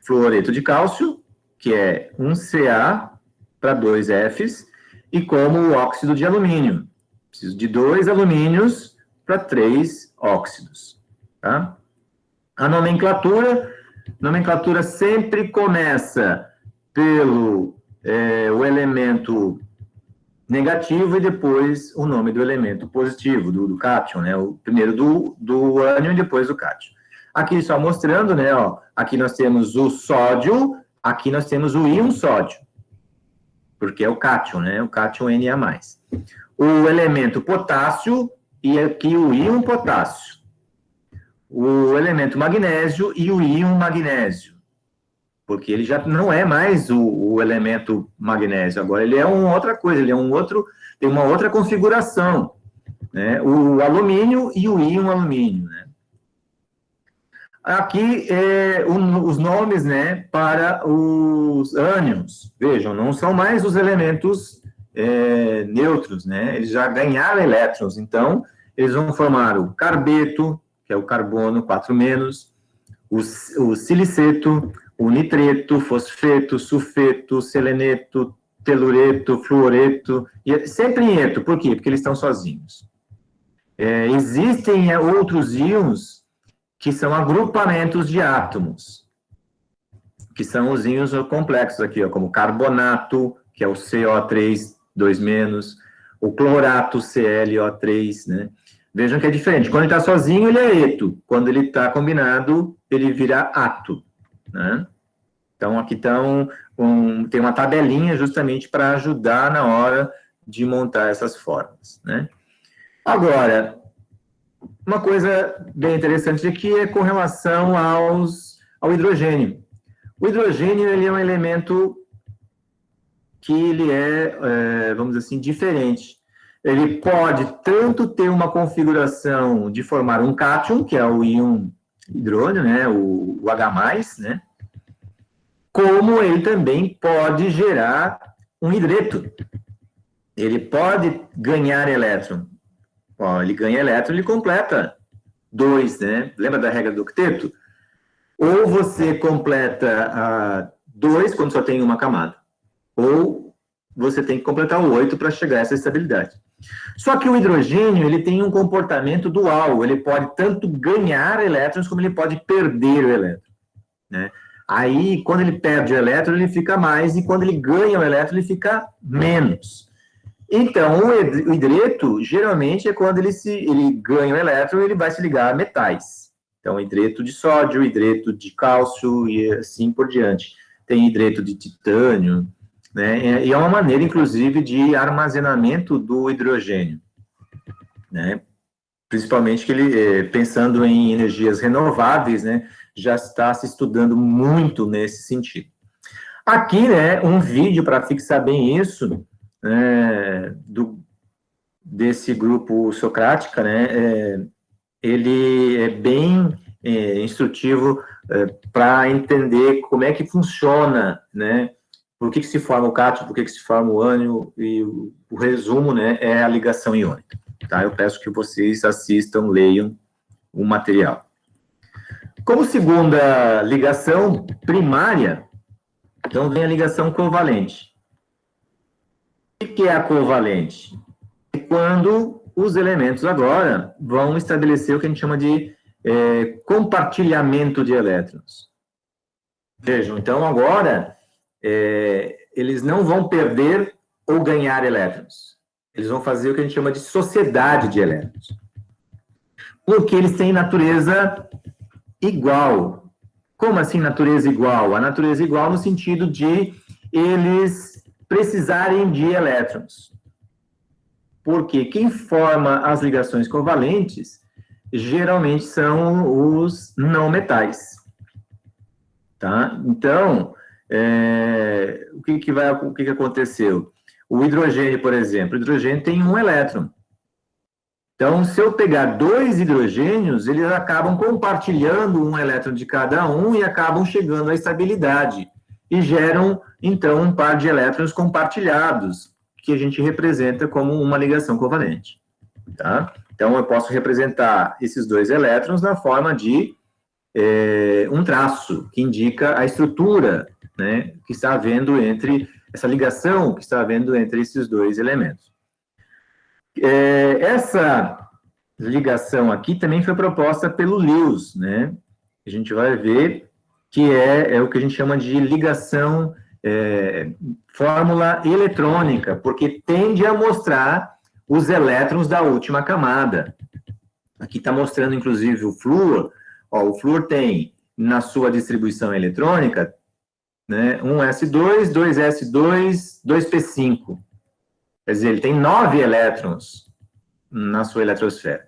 fluoreto de cálcio, que é 1Ca para 2 Fs, e como o óxido de alumínio. Preciso de 2 alumínios para 3 óxidos. Tá? A nomenclatura sempre começa pelo o elemento negativo e depois o nome do elemento positivo, do cátion, né? O primeiro do ânion e depois do cátion. Aqui só mostrando, né? Ó, aqui nós temos o sódio, aqui nós temos o íon sódio, porque é o cátion, né? O cátion Na+. O elemento potássio e aqui o íon potássio. O elemento magnésio e o íon magnésio, porque ele já não é mais o elemento magnésio, agora ele é uma outra coisa, ele é tem uma outra configuração, né? O alumínio e o íon alumínio, né? Aqui os nomes, né, para os ânions, vejam, não são mais os elementos neutros, né? Eles já ganharam elétrons, então eles vão formar o carbeto, que é o carbono 4-, o siliceto, o nitreto, fosfeto, sulfeto, seleneto, telureto, fluoreto, e sempre em eto. Por quê? Porque eles estão sozinhos. Existem outros íons que são agrupamentos de átomos, que são os íons complexos aqui, ó, como carbonato, que é o CO3, 2-, o clorato, ClO3, né? Vejam que é diferente. Quando ele está sozinho, ele é eto. Quando ele está combinado, ele vira ato, né? Então, aqui tem uma tabelinha justamente para ajudar na hora de montar essas formas, né? Agora, uma coisa bem interessante aqui é com relação ao hidrogênio. O hidrogênio, ele é um elemento que ele vamos dizer assim, diferente. Ele pode tanto ter uma configuração de formar um cátion, que é o íon hidrônio, né, o H+, né, como ele também pode gerar um hidreto. Ele pode ganhar elétron. Ó, ele ganha elétron, ele completa 2, né? Lembra da regra do octeto? Ou você completa 2 quando só tem uma camada, ou você tem que completar o 8 para chegar a essa estabilidade. Só que o hidrogênio, ele tem um comportamento dual, ele pode tanto ganhar elétrons, como ele pode perder o elétron, né? Aí, quando ele perde o elétron, ele fica mais, e quando ele ganha o elétron, ele fica menos. Então, o hidreto, geralmente, é quando ele ganha o elétron, ele vai se ligar a metais. Então, hidreto de sódio, hidreto de cálcio, e assim por diante. Tem hidreto de titânio, né? E é uma maneira, inclusive, de armazenamento do hidrogênio, né? Principalmente que ele, pensando em energias renováveis, né, já está se estudando muito nesse sentido. Aqui, né, um vídeo para fixar bem isso, desse grupo Socrática, né, ele é bem instrutivo para entender como é que funciona, né, por que se forma o cátion, por que se forma o ânion, e o resumo, né, é a ligação iônica. Tá? Eu peço que vocês assistam, leiam o material. Como segunda ligação primária, então vem a ligação covalente. O que é a covalente? É quando os elementos agora vão estabelecer o que a gente chama de compartilhamento de elétrons. Vejam, então agora eles não vão perder ou ganhar elétrons. Eles vão fazer o que a gente chama de sociedade de elétrons. Porque eles têm natureza igual. Como assim natureza igual? A natureza igual no sentido de eles precisarem de elétrons. Porque quem forma as ligações covalentes geralmente são os não metais. Tá? Então, o que aconteceu? O hidrogênio, por exemplo, o hidrogênio tem um elétron. Então, se eu pegar 2 hidrogênios, eles acabam compartilhando um elétron de cada um e acabam chegando à estabilidade. E geram, então, um par de elétrons compartilhados, que a gente representa como uma ligação covalente. Tá? Então, eu posso representar esses 2 elétrons na forma de um traço, que indica a estrutura, né, que está havendo entre, essa ligação que está havendo entre esses 2 elementos. Essa ligação aqui também foi proposta pelo Lewis, né? A gente vai ver que é o que a gente chama de ligação fórmula eletrônica, porque tende a mostrar os elétrons da última camada. Aqui está mostrando, inclusive, o flúor. O flúor tem, na sua distribuição eletrônica, né, um S2, 2S2, 2P5. Quer dizer, ele tem 9 elétrons na sua eletrosfera.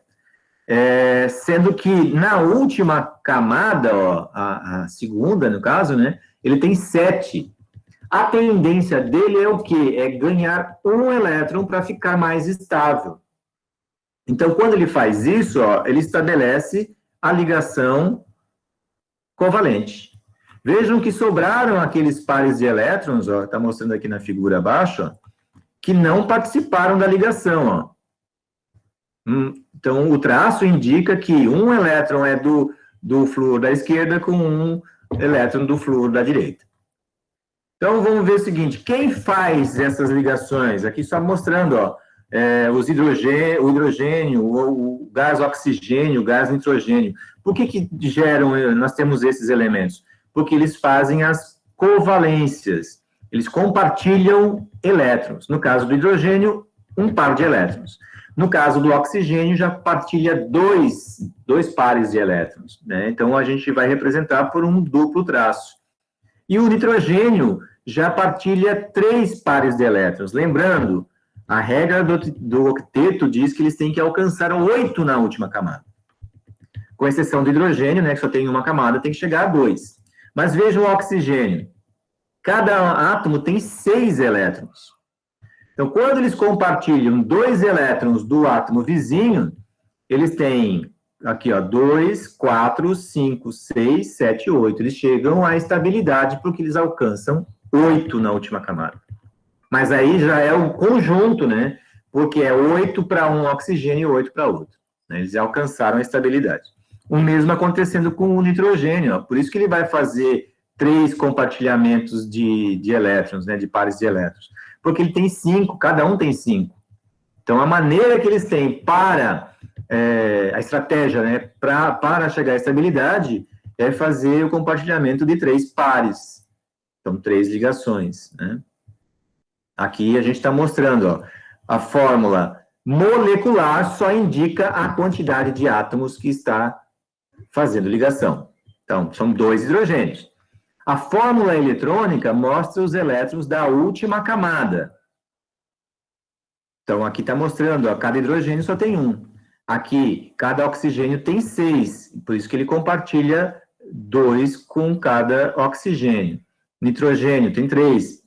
Sendo que na última camada, a segunda, no caso, né, ele tem 7. A tendência dele é o quê? É ganhar um elétron para ficar mais estável. Então, quando ele faz isso, ele estabelece a ligação covalente. Vejam que sobraram aqueles pares de elétrons, está mostrando aqui na figura abaixo, que não participaram da ligação. Então, o traço indica que um elétron é do flúor da esquerda com um elétron do flúor da direita. Então, vamos ver o seguinte, quem faz essas ligações? Aqui só mostrando, o hidrogênio, o gás oxigênio, o gás nitrogênio. Por que geram, nós temos esses elementos? Porque eles fazem as covalências, eles compartilham elétrons. No caso do hidrogênio, um par de elétrons. No caso do oxigênio, já partilha dois pares de elétrons, né? Então, a gente vai representar por um duplo traço. E o nitrogênio já partilha 3 pares de elétrons. Lembrando, a regra do octeto diz que eles têm que alcançar 8 na última camada. Com exceção do hidrogênio, né, que só tem uma camada, tem que chegar a 2. Mas vejam o oxigênio. Cada átomo tem 6 elétrons. Então, quando eles compartilham 2 elétrons do átomo vizinho, eles têm aqui, 2, 4, 5, 6, 7, 8. Eles chegam à estabilidade porque eles alcançam 8 na última camada. Mas aí já é o conjunto, né? Porque é 8 para um oxigênio e 8 para outro. Né? Eles já alcançaram a estabilidade. O mesmo acontecendo com o nitrogênio. Por isso que ele vai fazer 3 compartilhamentos de elétrons, né? De pares de elétrons. Porque ele tem 5, cada um tem 5. Então, a maneira que eles têm para a estratégia, né, para chegar à estabilidade é fazer o compartilhamento de 3 pares. Então, 3 ligações, né? Aqui a gente está mostrando, a fórmula molecular só indica a quantidade de átomos que está fazendo ligação. Então, são 2 hidrogênios. A fórmula eletrônica mostra os elétrons da última camada. Então, aqui está mostrando, cada hidrogênio só tem 1. Aqui, cada oxigênio tem 6, por isso que ele compartilha 2 com cada oxigênio. Nitrogênio tem 3.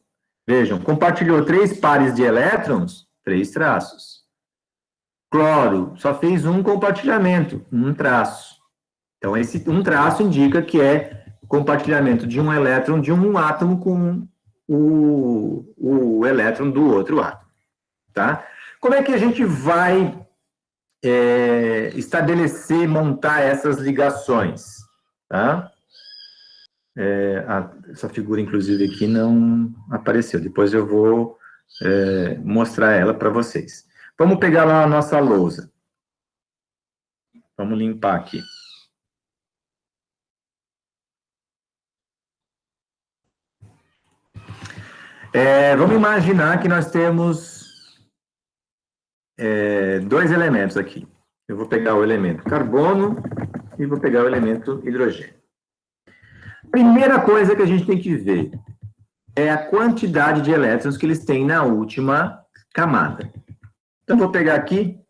Vejam, compartilhou 3 pares de elétrons, 3 traços. Cloro só fez um compartilhamento, um traço. Então, esse um traço indica que é compartilhamento de um elétron de um átomo com o elétron do outro átomo. Tá? Como é que a gente vai estabelecer, montar essas ligações? tá? Essa figura, inclusive, aqui não apareceu. Depois eu vou mostrar ela para vocês. Vamos pegar lá a nossa lousa. Vamos limpar aqui. Vamos imaginar que nós temos dois elementos aqui. Eu vou pegar o elemento carbono e vou pegar o elemento hidrogênio. Primeira coisa que a gente tem que ver é a quantidade de elétrons que eles têm na última camada. Então, vou pegar aqui,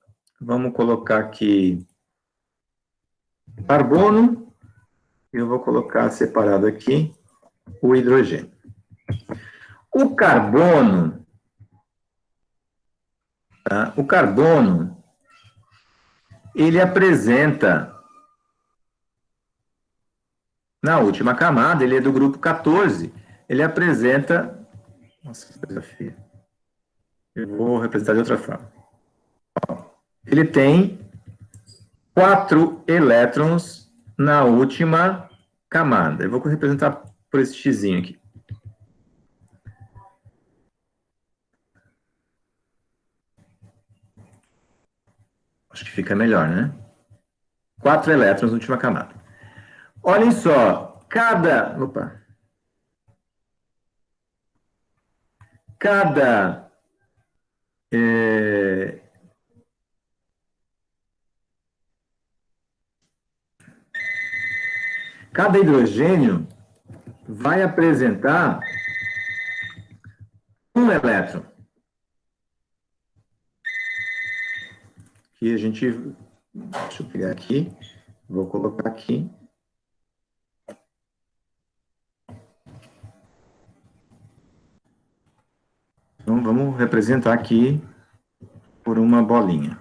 vamos colocar aqui carbono, e eu vou colocar separado aqui o hidrogênio. O carbono, tá? O carbono, ele apresenta, na última camada, ele é do grupo 14, ele apresenta, nossa, que coisa feia. Eu vou representar de outra forma. Ele tem 4 elétrons na última camada. Eu vou representar por esse xizinho aqui. Acho que fica melhor, né? 4 elétrons na última camada. Olhem só, cada hidrogênio vai apresentar um elétron. E a gente, deixa eu pegar aqui, vou colocar aqui. Então, vamos representar aqui por uma bolinha.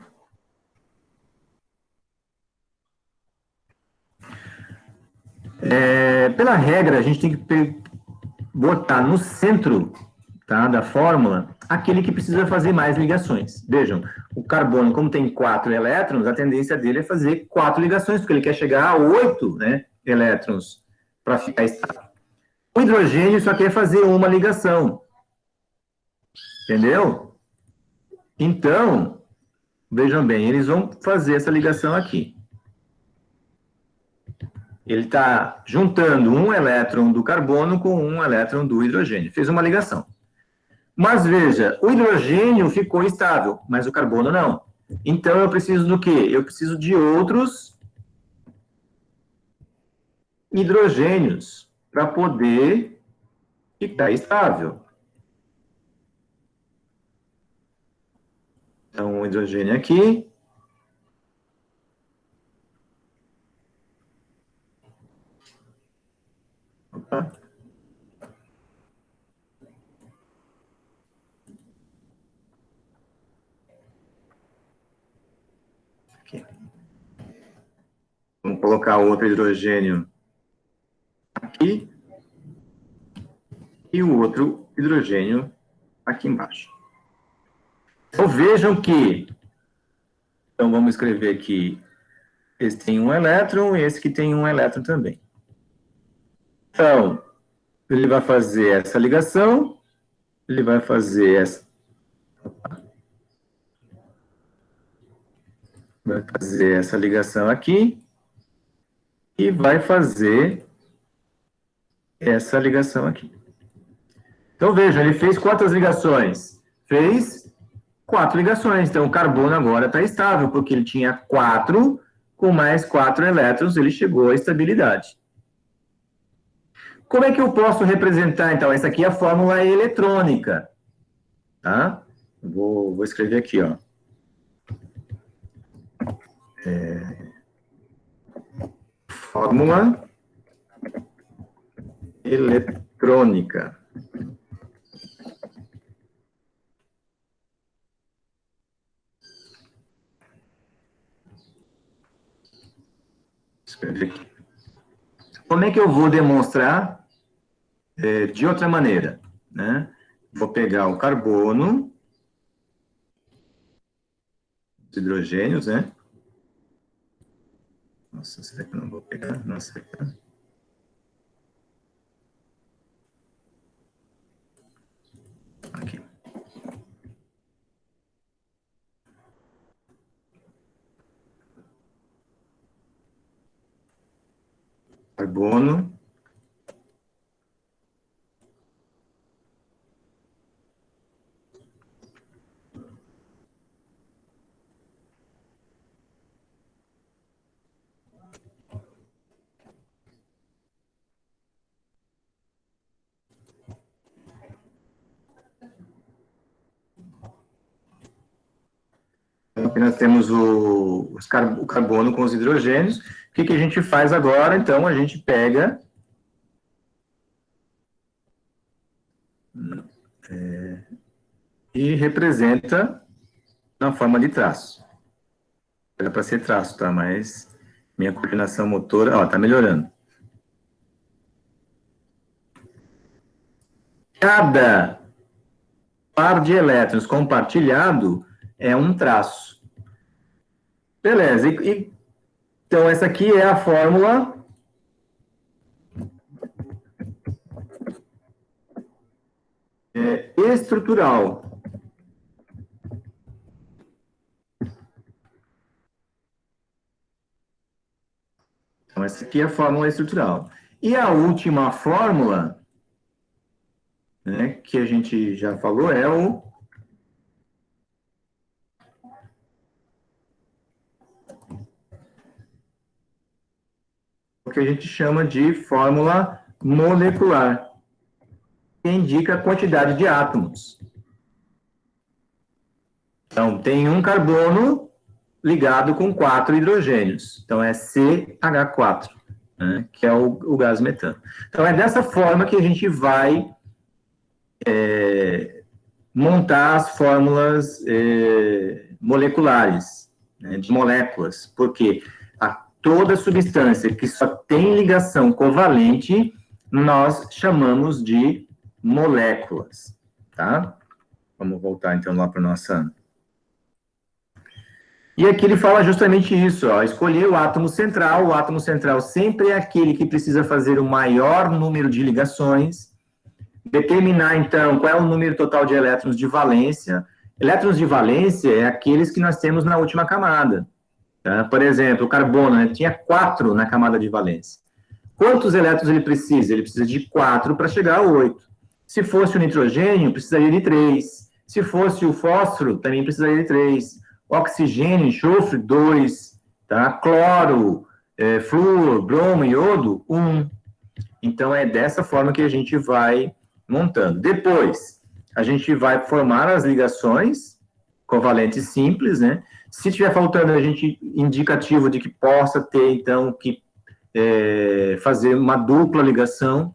Pela regra, a gente tem que botar no centro, tá, da fórmula aquele que precisa fazer mais ligações. Vejam, o carbono, como tem 4 elétrons, a tendência dele é fazer 4 ligações, porque ele quer chegar a 8, né, elétrons para ficar estável. O hidrogênio só quer fazer uma ligação. Entendeu? Então, vejam bem, eles vão fazer essa ligação aqui. Ele está juntando um elétron do carbono com um elétron do hidrogênio. Fez uma ligação. Mas veja, o hidrogênio ficou estável, mas o carbono não. Então, eu preciso do quê? Eu preciso de outros hidrogênios para poder ficar estável. Então, um hidrogênio aqui. Opa. Aqui. Vamos colocar outro hidrogênio aqui. E o outro hidrogênio aqui embaixo. Então, vejam que... Então, vamos escrever aqui, esse tem um elétron e esse que tem um elétron também. Então, ele vai fazer essa ligação, ele vai fazer essa... Vai fazer essa ligação aqui e vai fazer essa ligação aqui. Então, vejam, ele fez quantas ligações? Fez 4 ligações. Então, o carbono agora está estável, porque ele tinha 4, com mais 4 elétrons, ele chegou à estabilidade. Como é que eu posso representar, então? Essa aqui é a fórmula eletrônica. Tá? Vou escrever aqui, ó. Fórmula eletrônica. Escrever aqui. Como é que eu vou demonstrar de outra maneira? Né? Vou pegar o carbono, os hidrogênios, né? Nossa, será que eu não vou pegar? Nossa, carbono. Aqui nós temos o carbono com os hidrogênios. O que a gente faz agora? Então, a gente pega... e representa na forma de traço. Era para ser traço, tá? Mas minha coordenação motora... Ó, tá melhorando. Cada par de elétrons compartilhado é um traço. Beleza. Então, essa aqui é a fórmula estrutural. Então, essa aqui é a fórmula estrutural. E a última fórmula, né, que a gente já falou, é o que a gente chama de fórmula molecular, que indica a quantidade de átomos. Então, tem um carbono ligado com 4 hidrogênios. Então, é CH4, né, que é o gás metano. Então, é dessa forma que a gente vai montar as fórmulas moleculares, né, de moléculas, porque toda substância que só tem ligação covalente, nós chamamos de moléculas, tá? Vamos voltar, então, lá para a nossa... E aqui ele fala justamente isso, ó, escolher o átomo central sempre é aquele que precisa fazer o maior número de ligações, determinar, então, qual é o número total de elétrons de valência. Elétrons de valência é aqueles que nós temos na última camada. Tá? Por exemplo, o carbono, né, tinha 4 na camada de valência. Quantos elétrons ele precisa? Ele precisa de 4 para chegar a 8. Se fosse o nitrogênio, precisaria de 3. Se fosse o fósforo, também precisaria de 3. Oxigênio, enxofre, 2. Tá? Cloro, flúor, bromo, iodo, 1. Então, é dessa forma que a gente vai montando. Depois, a gente vai formar as ligações covalentes simples, né? Se tiver faltando, a gente indicativo de que possa ter, então, que fazer uma dupla ligação.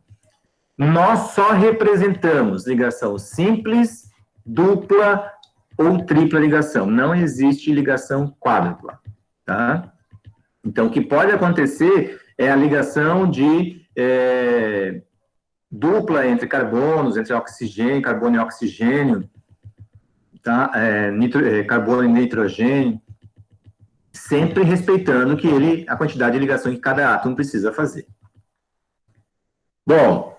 Nós só representamos ligação simples, dupla ou tripla ligação. Não existe ligação quádrupla, tá? Então, o que pode acontecer é a ligação de dupla entre carbonos, entre oxigênio, carbono e oxigênio, tá? Carbono e nitrogênio, sempre respeitando que a quantidade de ligação que cada átomo precisa fazer. Bom,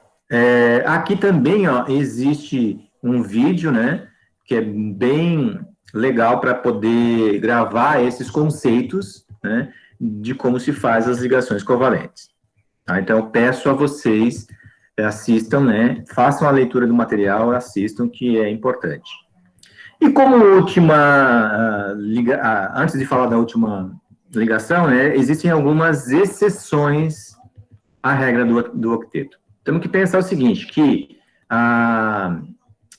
aqui também, ó, existe um vídeo, né, que é bem legal para poder gravar esses conceitos, né, de como se faz as ligações covalentes. Tá? Então, eu peço a vocês assistam, né, façam a leitura do material, assistam, que é importante. E como última, antes de falar da última ligação, né, existem algumas exceções à regra do octeto. Temos que pensar o seguinte, que a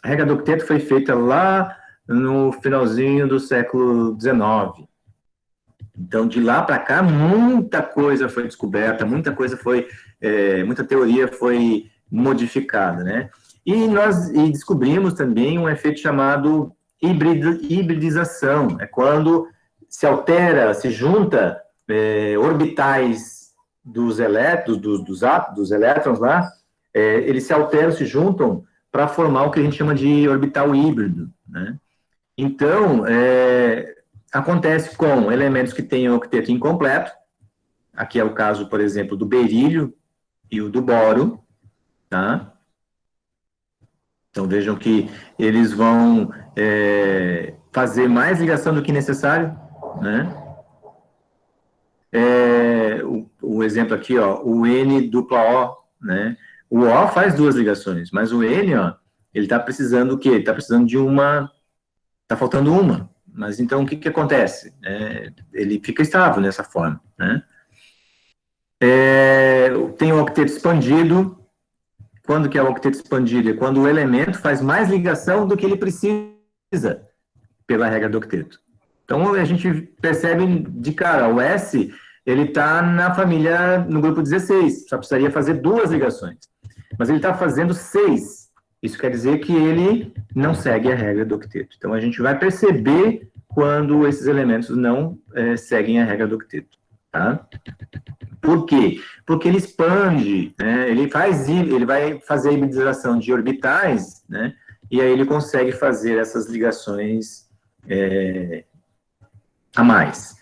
regra do octeto foi feita lá no finalzinho do século XIX. Então, de lá para cá, muita coisa foi descoberta, muita teoria foi modificada, né? E nós descobrimos também um efeito chamado hibridização, é quando se altera, se junta orbitais dos elétrons, dos elétrons lá, eles se alteram, se juntam para formar o que a gente chama de orbital híbrido, né? Então, acontece com elementos que têm octeto incompleto, aqui é o caso, por exemplo, do berílio e o do boro, tá? Então, vejam que eles vão fazer mais ligação do que necessário, né? o exemplo aqui, ó, o N dupla O, né? O O faz duas ligações, mas o N, ó, ele está precisando o quê? Ele está precisando de uma, está faltando uma. Mas então o que que acontece? Ele fica estável nessa forma, né? Tem o octeto expandido. Quando que é o octeto expandido? É quando o elemento faz mais ligação do que ele precisa, pela regra do octeto. Então, a gente percebe de cara, o S, ele está na família, no grupo 16, só precisaria fazer duas ligações. Mas ele está fazendo 6. Isso quer dizer que ele não segue a regra do octeto. Então, a gente vai perceber quando esses elementos não seguem a regra do octeto, tá? Por quê? Porque ele expande, né? Ele vai fazer a hibridização de orbitais, né? E aí ele consegue fazer essas ligações a mais.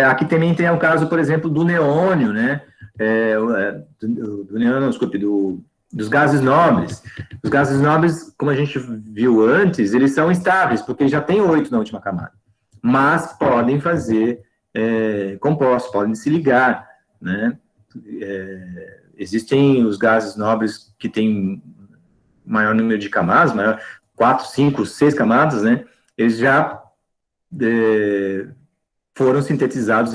Aqui também tem o caso, por exemplo, do neônio, né? Do neônio, desculpe, dos gases nobres. Os gases nobres, como a gente viu antes, eles são estáveis, porque já tem 8 na última camada. Mas podem fazer compostos, podem se ligar, né? Existem os gases nobres que têm maior número de camadas, 4, 5, 6 camadas, né? Eles já foram sintetizados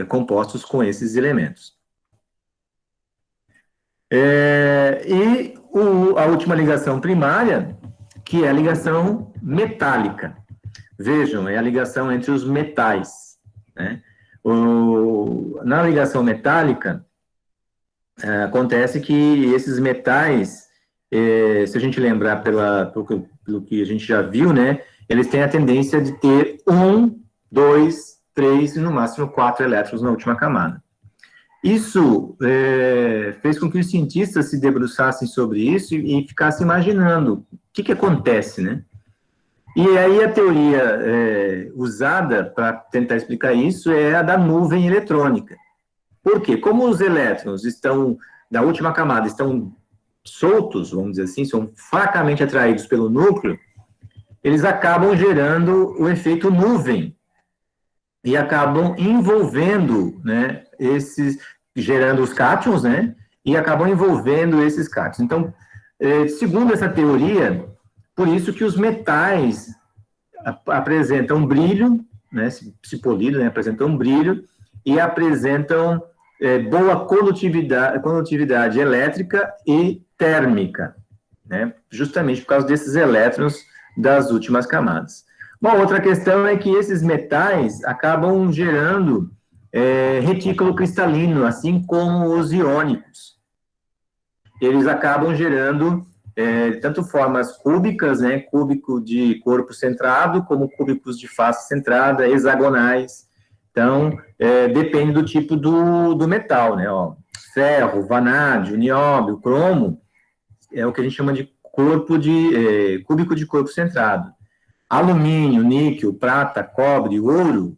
compostos com esses elementos. E a última ligação primária, que é a ligação metálica. Vejam, é a ligação entre os metais, né? Na ligação metálica, acontece que esses metais, se a gente lembrar pelo que a gente já viu, né, eles têm a tendência de ter 1, 2, 3 e no máximo 4 elétrons na última camada. Isso fez com que os cientistas se debruçassem sobre isso e ficassem imaginando o que acontece, né? E aí a teoria usada para tentar explicar isso é a da nuvem eletrônica. Por quê? Como os elétrons da última camada estão soltos, vamos dizer assim, são fracamente atraídos pelo núcleo, eles acabam gerando o efeito nuvem e acabam envolvendo, né, gerando os cátions, né, e acabam envolvendo esses cátions. Então, segundo essa teoria, por isso que os metais apresentam brilho, né, se polido, né, apresentam brilho e apresentam boa condutividade elétrica e térmica, né, justamente por causa desses elétrons das últimas camadas. Uma outra questão é que esses metais acabam gerando retículo cristalino, assim como os iônicos. Eles acabam gerando tanto formas cúbicas, né, cúbico de corpo centrado, como cúbicos de face centrada, hexagonais. Então, depende do tipo do metal, né, ó. Ferro, vanádio, nióbio, cromo, é o que a gente chama de cúbico de corpo centrado. Alumínio, níquel, prata, cobre, ouro,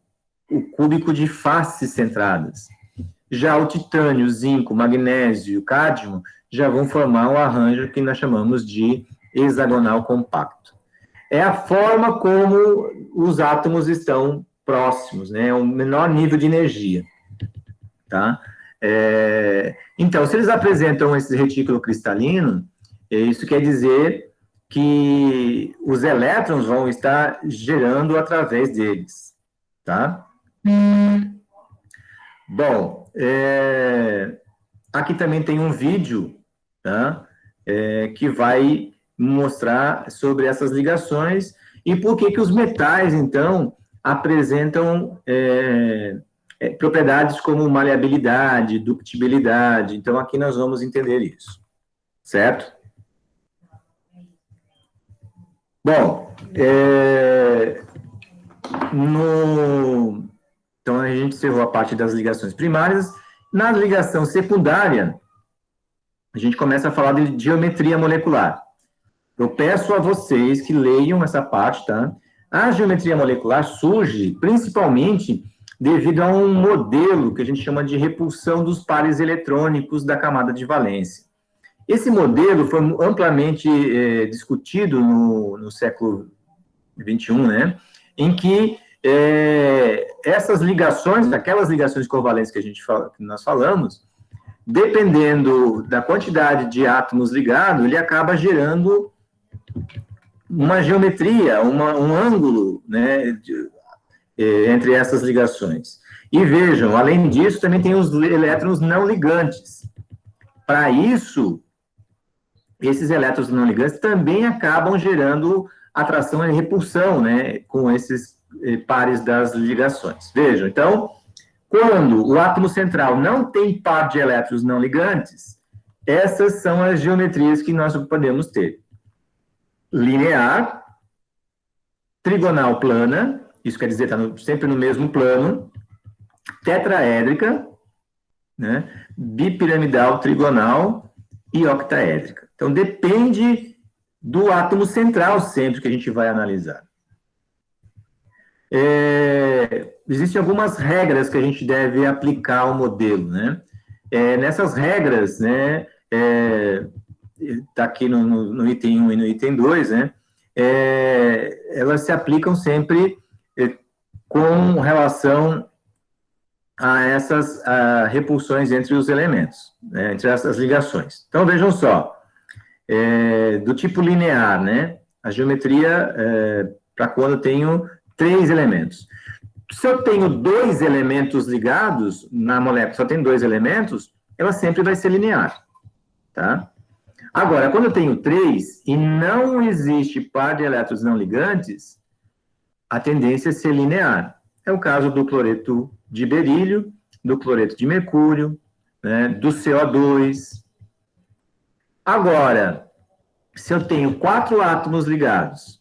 o cúbico de faces centradas. Já o titânio, zinco, magnésio e o cádmio já vão formar um arranjo que nós chamamos de hexagonal compacto. É a forma como os átomos estão próximos, né? É o menor nível de energia, tá? Então, se eles apresentam esse retículo cristalino, isso quer dizer que os elétrons vão estar gerando através deles, tá? Bom, aqui também tem um vídeo, tá? Que vai mostrar sobre essas ligações e por que os metais, então, apresentam propriedades como maleabilidade, ductibilidade. Então, aqui nós vamos entender isso, certo? Bom, então a gente encerrou a parte das ligações primárias. Na ligação secundária, a gente começa a falar de geometria molecular. Eu peço a vocês que leiam essa parte, tá? A geometria molecular surge principalmente devido a um modelo que a gente chama de repulsão dos pares eletrônicos da camada de valência. Esse modelo foi amplamente discutido no século XXI, né? Em que essas ligações, aquelas ligações covalentes que nós falamos, dependendo da quantidade de átomos ligados, ele acaba gerando uma geometria, um ângulo, né, entre essas ligações. E vejam, além disso, também tem os elétrons não ligantes. Para isso, esses elétrons não ligantes também acabam gerando atração e repulsão, né, com esses pares das ligações. Vejam, então, quando o átomo central não tem par de elétrons não ligantes, essas são as geometrias que nós podemos ter. Linear, trigonal plana, isso quer dizer, está sempre no mesmo plano, tetraédrica, né, bipiramidal trigonal e octaédrica. Então, depende do átomo central sempre que a gente vai analisar. Existem algumas regras que a gente deve aplicar ao modelo, né? Nessas regras, né, está aqui no item 1 e no item 2, né, elas se aplicam sempre com relação a essas repulsões entre os elementos, né, entre essas ligações. Então, vejam só, do tipo linear, né, a geometria para quando eu tenho 3 elementos. Se eu tenho 2 elementos ligados, na molécula só tem 2 elementos, ela sempre vai ser linear, tá? Agora, quando eu tenho 3 e não existe par de elétrons não ligantes, a tendência é ser linear. É o caso do cloreto de berílio, do cloreto de mercúrio, né, do CO2. Agora, se eu tenho 4 átomos ligados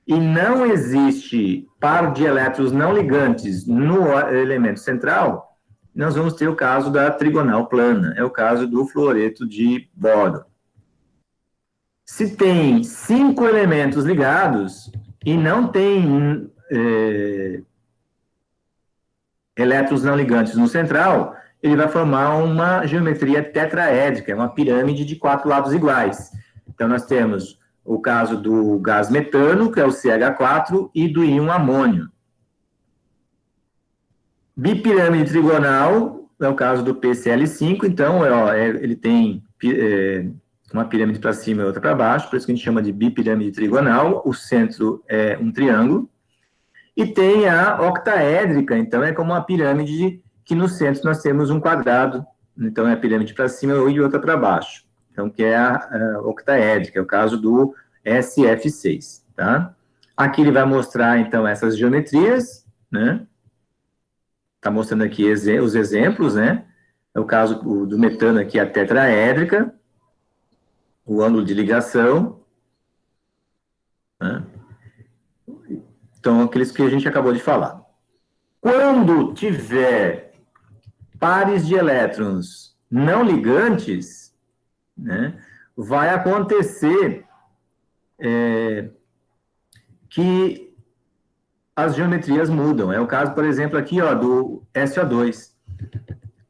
e não existe par de elétrons não ligantes no elemento central, nós vamos ter o caso da trigonal plana, é o caso do fluoreto de bóron. Se tem 5 elementos ligados e não tem elétrons não ligantes no central, ele vai formar uma geometria tetraédrica, uma pirâmide de 4 lados iguais. Então, nós temos o caso do gás metano, que é o CH4, e do íon amônio. Bipirâmide trigonal, é o caso do PCl5, então, ele tem uma pirâmide para cima e outra para baixo, por isso que a gente chama de bipirâmide trigonal, o centro é um triângulo. E tem a octaédrica, então é como uma pirâmide que no centro nós temos um quadrado, então é a pirâmide para cima e outra para baixo. Então, que é a octaédrica, é o caso do SF6, tá? Aqui ele vai mostrar, então, essas geometrias, né? Está mostrando aqui os exemplos, né? É o caso do metano aqui, a tetraédrica, o ângulo de ligação, né? Então, aqueles que a gente acabou de falar. Quando tiver pares de elétrons não ligantes, né, vai acontecer que as geometrias mudam. É o caso, por exemplo, aqui, ó, do SO2.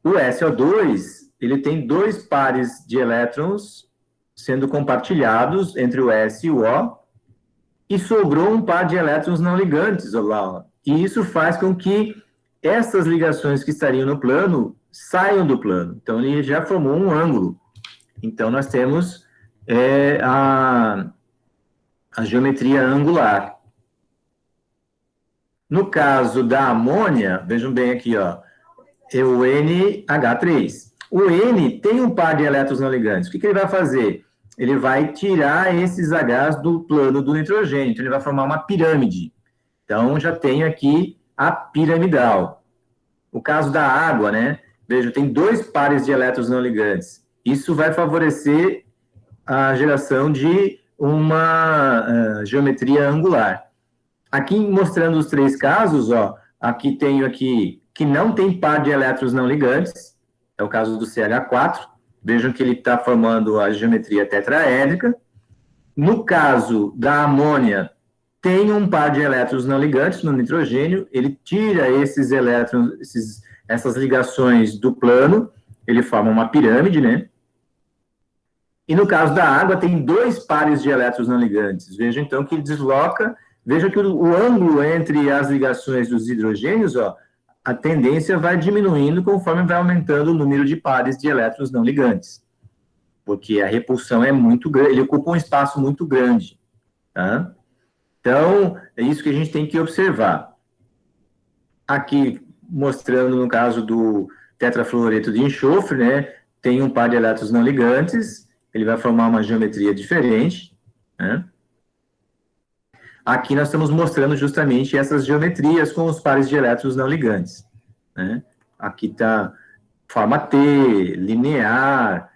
O SO2, ele tem 2 pares de elétrons sendo compartilhados entre o S e o O, e sobrou um par de elétrons não ligantes, lá. E isso faz com que essas ligações que estariam no plano saiam do plano. Então, ele já formou um ângulo. Então, nós temos a geometria angular. No caso da amônia, vejam bem aqui, ó, é o NH3. O N tem um par de elétrons não ligantes. O que ele vai fazer? Ele vai tirar esses Hs do plano do nitrogênio. Então, ele vai formar uma pirâmide. Então, já tenho aqui a piramidal. O caso da água, né? Veja, tem 2 pares de elétrons não ligantes. Isso vai favorecer a geração de uma geometria angular. Aqui, mostrando os 3 casos, ó, aqui tenho aqui que não tem par de elétrons não ligantes. É o caso do CH4. Vejam que ele está formando a geometria tetraédrica. No caso da amônia, tem um par de elétrons não ligantes no nitrogênio, ele tira esses elétrons, essas ligações do plano, ele forma uma pirâmide, né? E no caso da água, tem 2 pares de elétrons não ligantes. Vejam, então, que ele desloca veja que o ângulo entre as ligações dos hidrogênios, ó, a tendência vai diminuindo conforme vai aumentando o número de pares de elétrons não ligantes, porque a repulsão é muito grande, ele ocupa um espaço muito grande, tá? Então, é isso que a gente tem que observar. Aqui, mostrando no caso do tetrafluoreto de enxofre, né, tem um par de elétrons não ligantes, ele vai formar uma geometria diferente, né? Aqui nós estamos mostrando justamente essas geometrias com os pares de elétrons não ligantes, né? Aqui está forma T, linear,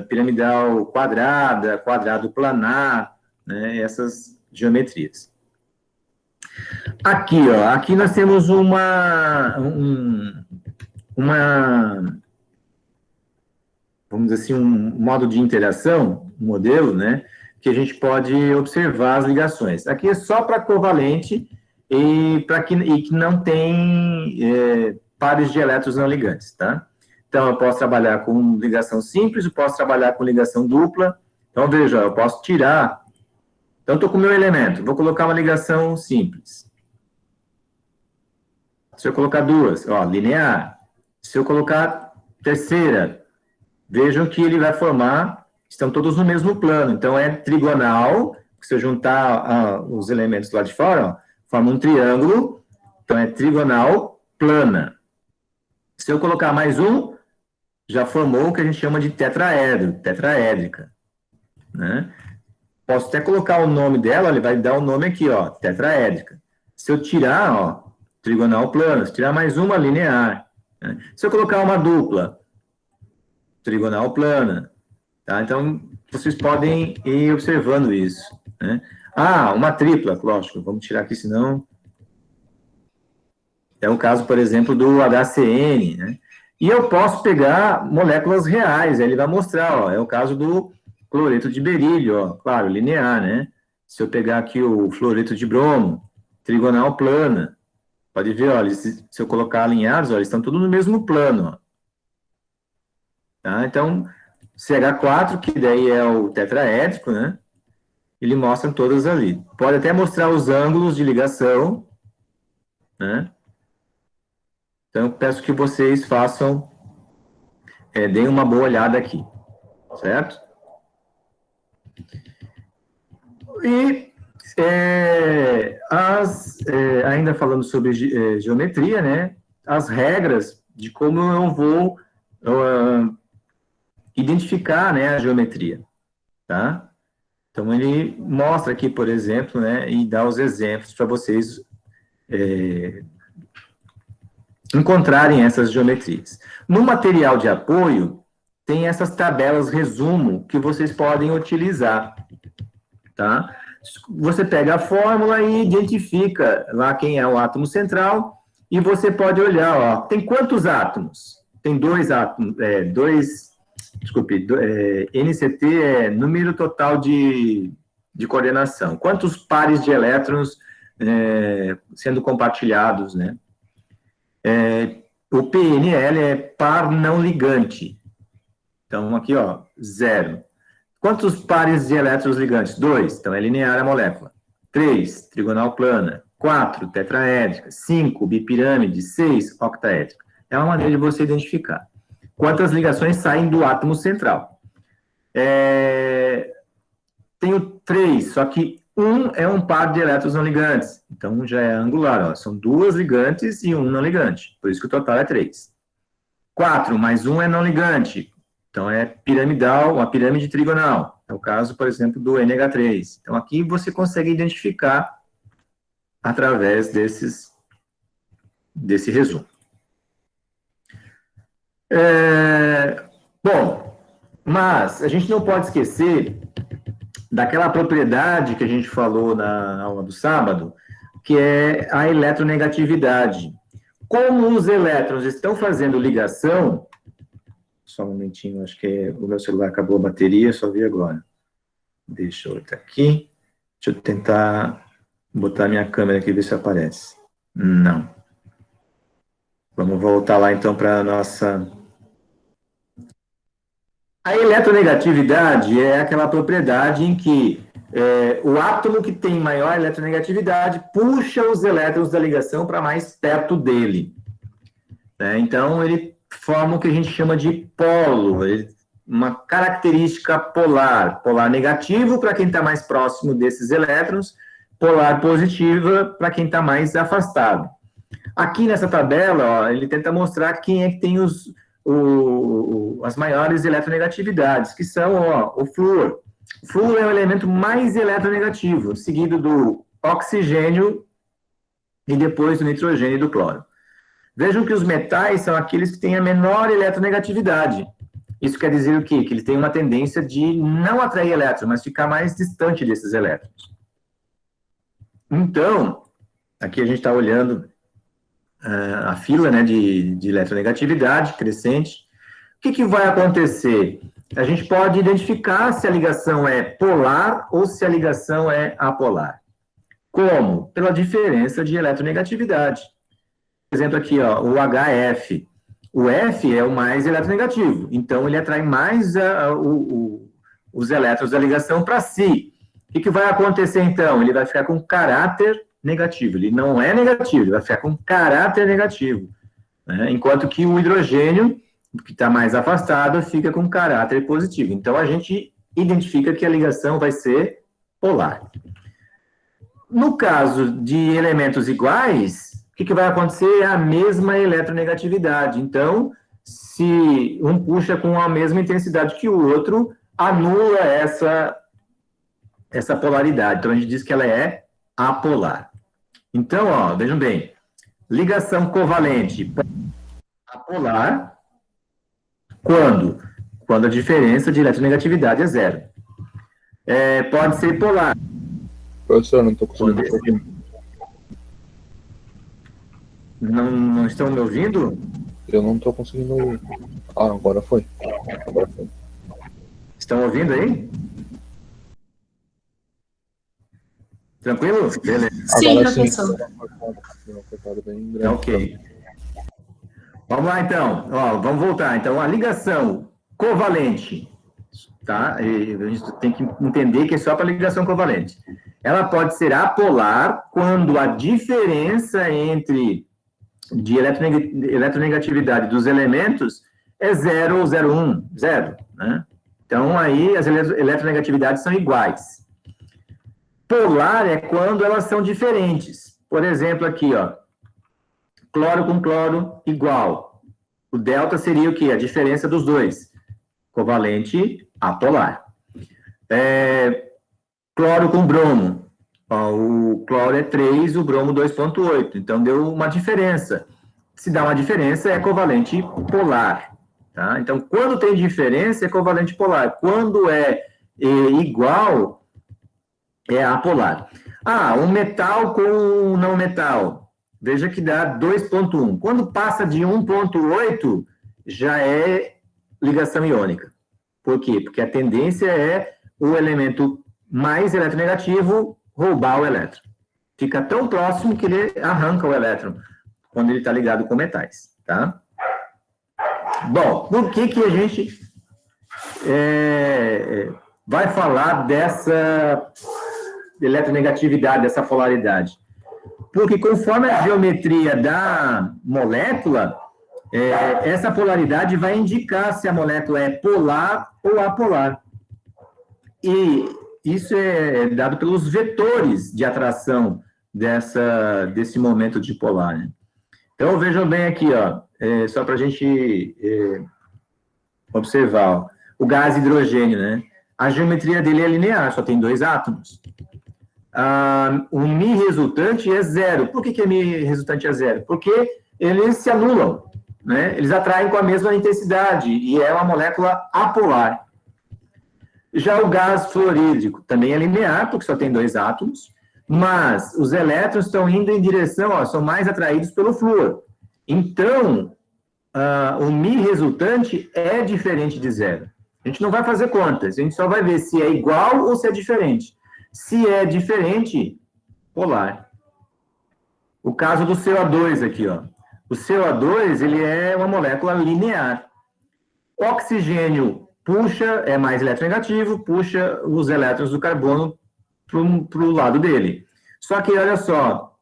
piramidal quadrada, quadrado planar, né? Essas geometrias. Aqui, ó, aqui nós temos vamos dizer assim, um modo de interação, um modelo, né, que a gente pode observar as ligações. Aqui é só para covalente e que não tem pares de elétrons não ligantes, tá? Então, eu posso trabalhar com ligação simples, eu posso trabalhar com ligação dupla. Então, veja, eu posso tirar. Então, estou com o meu elemento, vou colocar uma ligação simples. Se eu colocar duas, ó, linear. Se eu colocar terceira, vejam que ele vai formar, estão todos no mesmo plano, então é trigonal, se eu juntar os elementos lá de fora, ó, forma um triângulo, então é trigonal plana. Se eu colocar mais um, já formou o que a gente chama de tetraedro, tetraédrica, né? Posso até colocar o nome dela, ele vai dar o nome aqui, ó, tetraédrica. Se eu tirar, ó, trigonal plana, se tirar mais uma, linear, né? Se eu colocar uma dupla, trigonal plana, tá? Então, vocês podem ir observando isso, né? Ah, uma tripla, lógico, vamos tirar aqui, senão... É o caso, por exemplo, do HCN, né? E eu posso pegar moléculas reais, aí ele vai mostrar, ó, é o caso do cloreto de berílio, ó, claro, linear, né? Se eu pegar aqui o fluoreto de bromo, trigonal plana, pode ver, ó, se eu colocar alinhados, ó, eles estão todos no mesmo plano, ó. Tá? Então, CH4, que daí é o tetraédrico, né? Ele mostra todas ali. Pode até mostrar os ângulos de ligação, né? Então, eu peço que vocês façam, deem uma boa olhada aqui, certo? E, ainda falando sobre geometria, né? As regras de como eu vou identificar, né, a geometria, tá? Então, ele mostra aqui, por exemplo, né, e dá os exemplos para vocês encontrarem essas geometrias. No material de apoio, tem essas tabelas resumo que vocês podem utilizar, tá? Você pega a fórmula e identifica lá quem é o átomo central e você pode olhar, ó, tem quantos átomos? Tem dois átomos, NCT é número total de coordenação. Quantos pares de elétrons sendo compartilhados, né? O PNL é par não ligante. Então, aqui, ó, 0. Quantos pares de elétrons ligantes? 2. Então, é linear a molécula. 3, trigonal plana. 4, tetraédrica. 5, bipirâmide. 6, octaédrica. É uma maneira de você identificar quantas ligações saem do átomo central. Tenho 3, só que um é um par de elétrons não ligantes. Então, já é angular, ó. São 2 ligantes e um não ligante. Por isso que o total é 3. 4 mais 1 é não ligante. Então, é piramidal, uma pirâmide trigonal. É o caso, por exemplo, do NH3. Então, aqui você consegue identificar através desse resumo. Bom, mas a gente não pode esquecer daquela propriedade que a gente falou na aula do sábado, que é a eletronegatividade. Como os elétrons estão fazendo ligação... Só um momentinho, acho que o meu celular acabou a bateria, só vi agora. Deixa eu estar aqui. Deixa eu tentar botar minha câmera aqui e ver se aparece. Não. Vamos voltar lá, então, para a nossa... A eletronegatividade é aquela propriedade em que o átomo que tem maior eletronegatividade puxa os elétrons da ligação para mais perto dele. Né? Então, ele forma o que a gente chama de polo, uma característica polar. Polar negativo para quem está mais próximo desses elétrons, polar positiva para quem está mais afastado. Aqui nessa tabela, ó, ele tenta mostrar quem é que tem as maiores eletronegatividades, que são o flúor. O flúor é o elemento mais eletronegativo, seguido do oxigênio e depois do nitrogênio e do cloro. Vejam que os metais são aqueles que têm a menor eletronegatividade. Isso quer dizer o quê? Que ele tem uma tendência de não atrair elétrons, mas ficar mais distante desses elétrons. Então, aqui a gente está olhando a fila, né, de eletronegatividade crescente. O que vai acontecer? A gente pode identificar se a ligação é polar ou se a ligação é apolar. Como? Pela diferença de eletronegatividade. Por exemplo, aqui, ó, o HF. O F é o mais eletronegativo, então ele atrai mais os elétrons da ligação para si. O que vai acontecer, então? Ele vai ficar com caráter negativo. Ele não é negativo, ele vai ficar com caráter negativo. Né? Enquanto que o hidrogênio, que está mais afastado, fica com caráter positivo. Então, a gente identifica que a ligação vai ser polar. No caso de elementos iguais, o que vai acontecer é a mesma eletronegatividade. Então, se um puxa com a mesma intensidade que o outro, anula essa polaridade. Então, a gente diz que ela é apolar. Então, ó, vejam bem, ligação covalente apolar, quando a diferença de eletronegatividade é zero. Pode ser polar. Professor, não estou conseguindo ouvir. Não estão me ouvindo? Eu não estou conseguindo ouvir. Ah, agora foi. Estão ouvindo aí? Tranquilo? Beleza. Sim, Agora professor. Ok. Vamos lá, então. Ó, vamos voltar. Então, a ligação covalente, tá? E a gente tem que entender que é só para ligação covalente. Ela pode ser apolar quando a diferença de eletronegatividade dos elementos é 0 ou 0,1, 0, né? Então, aí as eletronegatividades são iguais. Polar é quando elas são diferentes. Por exemplo, aqui, ó, cloro com cloro igual. O delta seria o quê? A diferença dos dois. Covalente apolar. Cloro com bromo. Ó, o cloro é 3, o bromo 2,8. Então, deu uma diferença. Se dá uma diferença, é covalente polar. Tá? Então, quando tem diferença, é covalente polar. Quando é igual, é apolar. Um metal com um não metal. Veja que dá 2,1. Quando passa de 1,8, já é ligação iônica. Por quê? Porque a tendência é o elemento mais eletronegativo roubar o elétron. Fica tão próximo que ele arranca o elétron quando ele está ligado com metais. Tá? Bom, por que a gente vai falar dessa eletronegatividade, dessa polaridade? Porque conforme a geometria da molécula, essa polaridade vai indicar se a molécula é polar ou apolar. E isso é dado pelos vetores de atração desse momento dipolar. Né? Então, vejam bem aqui, ó, só para a gente observar, ó, o gás hidrogênio, né? A geometria dele é linear, só tem 2 átomos. O Mi resultante é 0. Por que Mi resultante é 0? Porque eles se anulam, né? Eles atraem com a mesma intensidade e é uma molécula apolar. Já o gás fluorídrico também é linear, porque só tem 2 átomos, mas os elétrons estão indo em direção, ó, são mais atraídos pelo flúor. Então, o Mi resultante é diferente de 0. A gente não vai fazer contas, a gente só vai ver se é igual ou se é diferente. Se é diferente, polar. O caso do CO2 aqui, ó. O CO2, ele é uma molécula linear. O oxigênio puxa, é mais eletronegativo, puxa os elétrons do carbono o lado dele. Só que, olha só,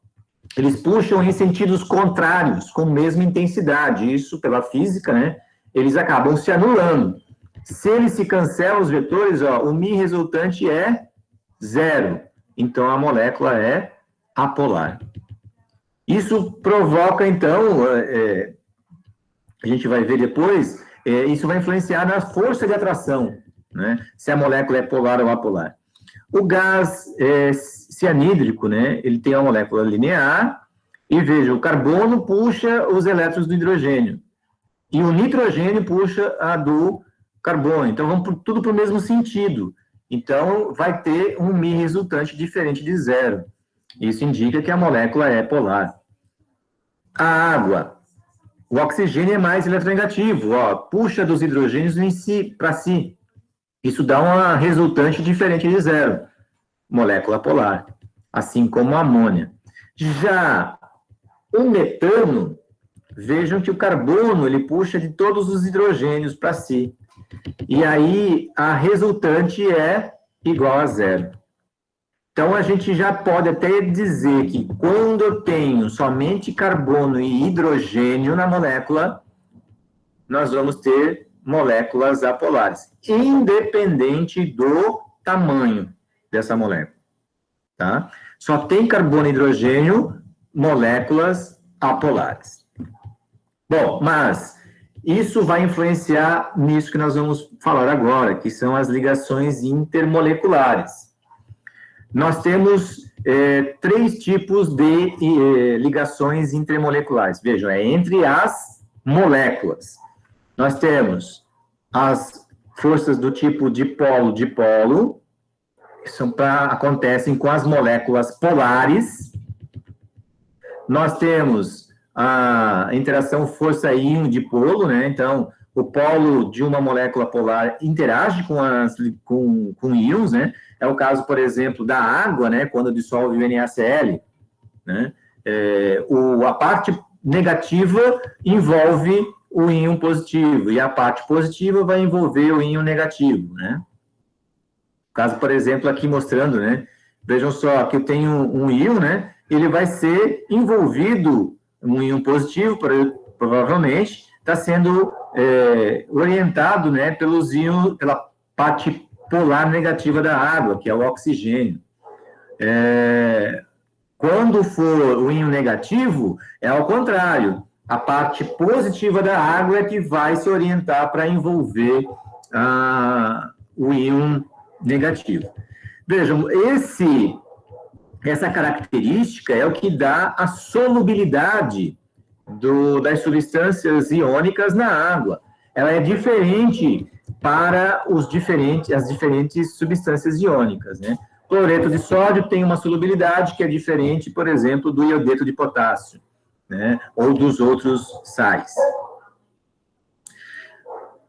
eles puxam em sentidos contrários, com a mesma intensidade. Isso, pela física, né, eles acabam se anulando. Se eles se cancelam, os vetores, ó, o μ resultante é 0. Então, a molécula é apolar. Isso provoca, então, a gente vai ver depois, isso vai influenciar na força de atração, né? Se a molécula é polar ou apolar. O gás cianídrico, né? Ele tem uma molécula linear, e veja, o carbono puxa os elétrons do hidrogênio, e o nitrogênio puxa a do carbono. Então, vamos tudo para o mesmo sentido. Então, vai ter um μ resultante diferente de 0. Isso indica que a molécula é polar. A água. O oxigênio é mais eletronegativo, ó, puxa dos hidrogênios para si. Isso dá uma resultante diferente de 0, molécula polar, assim como a amônia. Já o metano, vejam que o carbono ele puxa de todos os hidrogênios para si. E aí a resultante é igual a 0. Então, a gente já pode até dizer que quando eu tenho somente carbono e hidrogênio na molécula, nós vamos ter moléculas apolares, independente do tamanho dessa molécula. Tá? Só tem carbono e hidrogênio, moléculas apolares. Bom, mas isso vai influenciar nisso que nós vamos falar agora, que são as ligações intermoleculares. Nós temos 3 tipos de ligações intermoleculares. Vejam, é entre as moléculas. Nós temos as forças do tipo dipolo-dipolo, que acontecem com as moléculas polares. Nós temos a interação força-íon-dipolo, né? Então, o polo de uma molécula polar interage com íons, né? É o caso, por exemplo, da água, né? Quando dissolve o NaCl, né? A parte negativa envolve o íon positivo, e a parte positiva vai envolver o íon negativo, né? O caso, por exemplo, aqui mostrando, né? Vejam só, aqui eu tenho um íon, né? Ele vai ser envolvido, um íon positivo, provavelmente, está sendo orientado, né, pela parte polar negativa da água, que é o oxigênio. Quando for o íon negativo, é ao contrário. A parte positiva da água é que vai se orientar para envolver o íon negativo. Vejam, essa característica é o que dá a solubilidade das substâncias iônicas na água. Ela é diferente para as diferentes substâncias iônicas, né? Cloreto de sódio tem uma solubilidade que é diferente, por exemplo, do iodeto de potássio, né? Ou dos outros sais.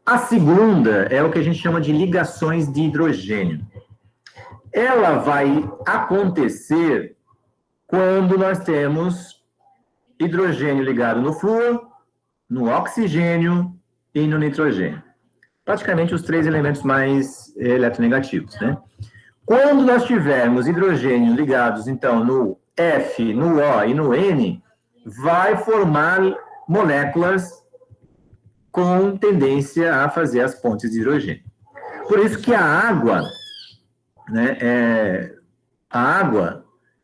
A segunda é o que a gente chama de ligações de hidrogênio. Ela vai acontecer quando nós temos hidrogênio ligado no flúor, no oxigênio e no nitrogênio. Praticamente os 3 elementos mais eletronegativos, né? Quando nós tivermos hidrogênio ligados, então, no F, no O e no N, vai formar moléculas com tendência a fazer as pontes de hidrogênio. Por isso que a água, né,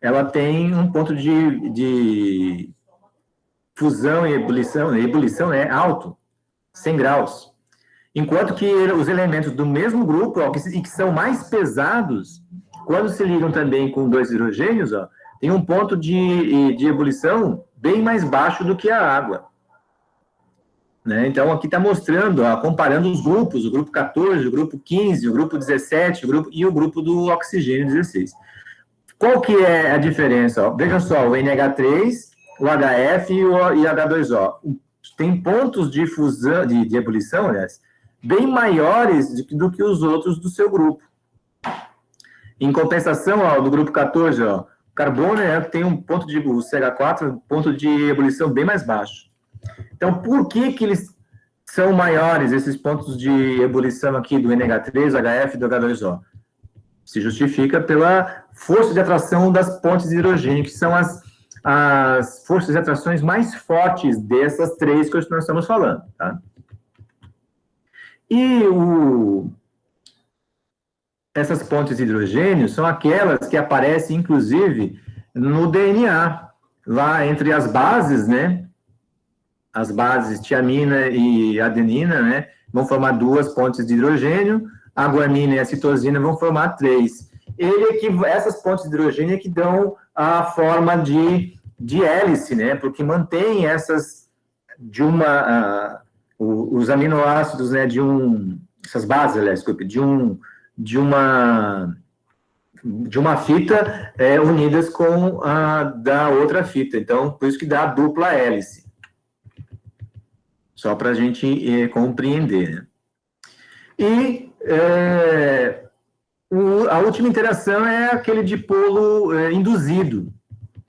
ela tem um ponto de fusão e ebulição, é alto, 100 graus. Enquanto que os elementos do mesmo grupo, e que são mais pesados, quando se ligam também com 2 hidrogênios, tem um ponto de ebulição bem mais baixo do que a água. Né? Então, aqui está mostrando, comparando os grupos, o grupo 14, o grupo 15, o grupo 17, e o grupo do oxigênio 16. Qual que é a diferença? Vejam só, o NH3, o HF e H2O. Tem pontos de fusão, de ebulição, aliás, bem maiores do que os outros do seu grupo. Em compensação, do grupo 14, o carbono tem um ponto de, o CH4, um ponto de ebulição bem mais baixo. Então, por que eles são maiores, esses pontos de ebulição aqui do NH3, HF e do H2O? Se justifica pela força de atração das pontes de hidrogênio, que são as forças de atrações mais fortes dessas três que nós estamos falando, tá? E essas pontes de hidrogênio são aquelas que aparecem, inclusive, no DNA, lá entre as bases, né? As bases tiamina e adenina, né? Vão formar 2 pontes de hidrogênio, a guanina e a citosina vão formar 3. Essas pontes de hidrogênio é que dão a forma de hélice, né? Porque mantém os aminoácidos, né? Essas bases, aliás, desculpe, de uma fita unidas com a da outra fita. Então, por isso que dá a dupla hélice. Só para a gente compreender, né? E a última interação é aquele dipolo induzido,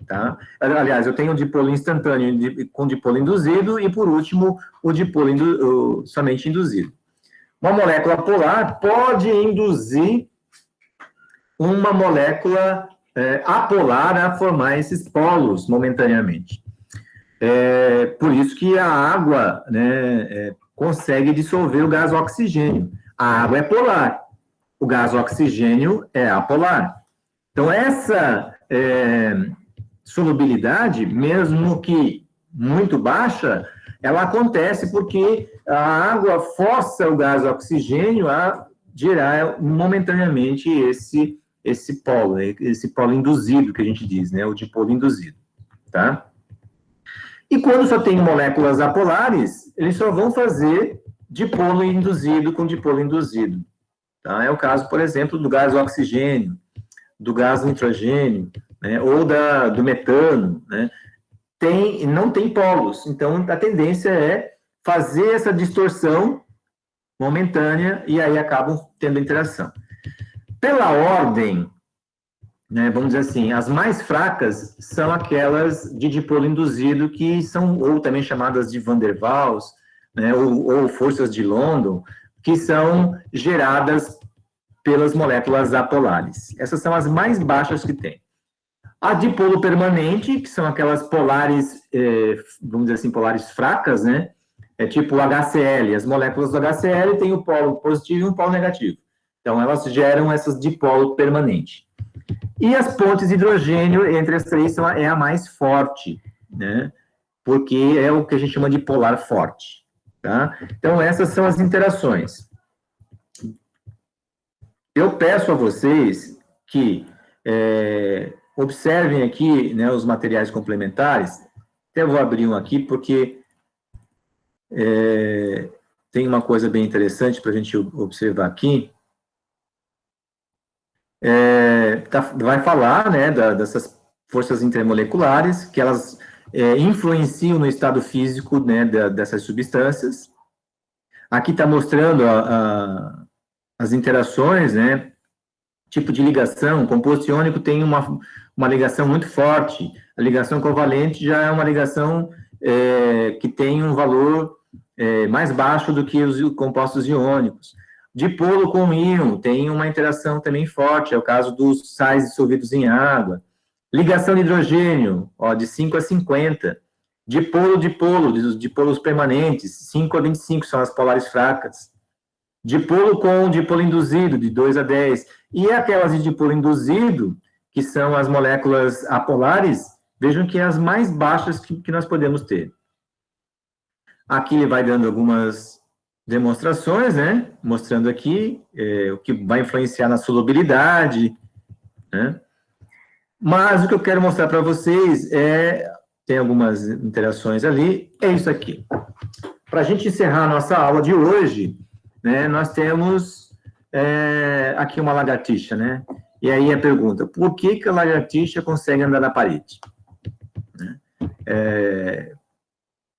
tá? Aliás, eu tenho o dipolo instantâneo com dipolo induzido e, por último, o dipolo somente induzido. Uma molécula polar pode induzir uma molécula apolar a formar esses polos momentaneamente. Por isso que a água, né, consegue dissolver o gás oxigênio. A água é polar, o gás oxigênio é apolar. Então, essa solubilidade, mesmo que muito baixa, ela acontece porque a água força o gás oxigênio a gerar momentaneamente esse polo induzido que a gente diz, né, o dipolo induzido, tá? E quando só tem moléculas apolares, eles só vão fazer dipolo induzido com dipolo induzido, tá? É o caso, por exemplo, do gás oxigênio, do gás nitrogênio, né, ou do metano, né? Não tem polos, então a tendência é fazer essa distorção momentânea e aí acabam tendo interação. Pela ordem, né, vamos dizer assim, as mais fracas são aquelas de dipolo induzido, que são, ou também chamadas de Van der Waals, né, ou forças de London, que são geradas pelas moléculas apolares. Essas são as mais baixas que tem. A dipolo permanente, que são aquelas polares, vamos dizer assim, polares fracas, né? É tipo o HCl. As moléculas do HCl têm o polo positivo e um polo negativo. Então, elas geram essas dipolo permanente. E as pontes de hidrogênio, entre as três, é a mais forte, né? Porque é o que a gente chama de polar forte, tá? Então, essas são as interações. Eu peço a vocês que observem aqui, né, os materiais complementares. Até vou abrir um aqui, porque tem uma coisa bem interessante para a gente observar aqui. Vai falar, né, dessas forças intermoleculares, que elas influenciam no estado físico, né, dessas substâncias. Aqui está mostrando as interações, né, tipo de ligação. O composto iônico tem uma ligação muito forte. A ligação covalente já é uma ligação que tem um valor mais baixo do que os compostos iônicos. Dipolo com íon tem uma interação também forte, é o caso dos sais dissolvidos em água. Ligação de hidrogênio, de 5 a 50. Dipolo, dos dipolos permanentes, 5 a 25 são as polares fracas. Dipolo com dipolo induzido, de 2 a 10. E aquelas de dipolo induzido, que são as moléculas apolares, vejam que é as mais baixas que nós podemos ter. Aqui ele vai dando algumas demonstrações, né? Mostrando aqui o que vai influenciar na solubilidade, né? Mas o que eu quero mostrar para vocês tem algumas interações ali, é isso aqui. Para a gente encerrar a nossa aula de hoje, né, nós temos aqui uma lagartixa, né? E aí a pergunta, por que a lagartixa consegue andar na parede? Né?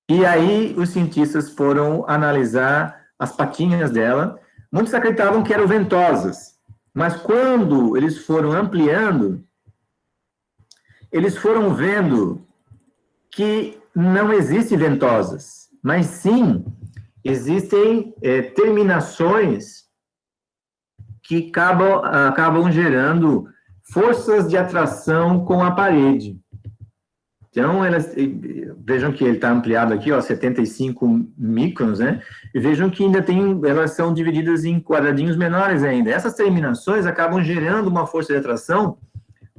E aí os cientistas foram analisar as patinhas dela. Muitos acreditavam que eram ventosas, mas quando eles foram ampliando, eles foram vendo que não existem ventosas, mas sim existem terminações que acabam gerando forças de atração com a parede. Então, vejam que ele está ampliado aqui, ó, 75 microns, né? E vejam que ainda elas são divididas em quadradinhos menores ainda. Essas terminações acabam gerando uma força de atração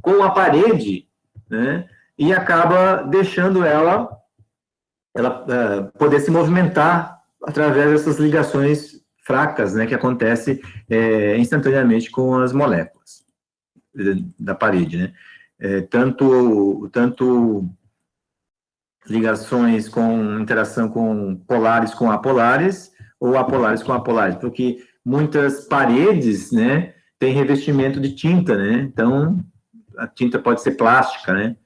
com a parede, né? E acaba deixando ela poder se movimentar através dessas ligações fracas, né? Que acontece instantaneamente com as moléculas da parede, né? Tanto ligações com interação com polares com apolares, ou apolares com apolares, porque muitas paredes, né, têm revestimento de tinta, né, então a tinta pode ser plástica, né,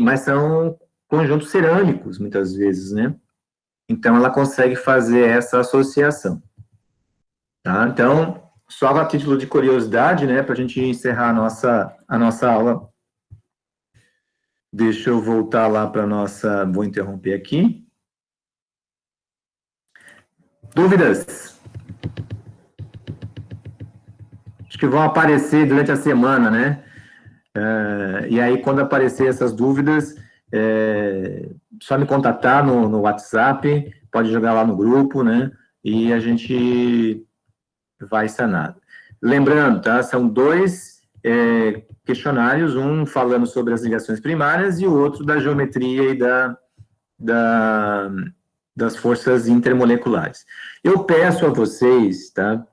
mas são conjuntos cerâmicos, muitas vezes, né, então ela consegue fazer essa associação, tá? Então, só a título de curiosidade, né, para a gente encerrar a nossa aula. Deixa eu voltar lá para a nossa... Vou interromper aqui. Dúvidas? Acho que vão aparecer durante a semana, né? E aí, quando aparecer essas dúvidas, só me contatar no WhatsApp, pode jogar lá no grupo, né? E a gente vai sanar. Lembrando, tá? São dois questionários, um falando sobre as ligações primárias e o outro da geometria e das forças intermoleculares. Eu peço a vocês, tá,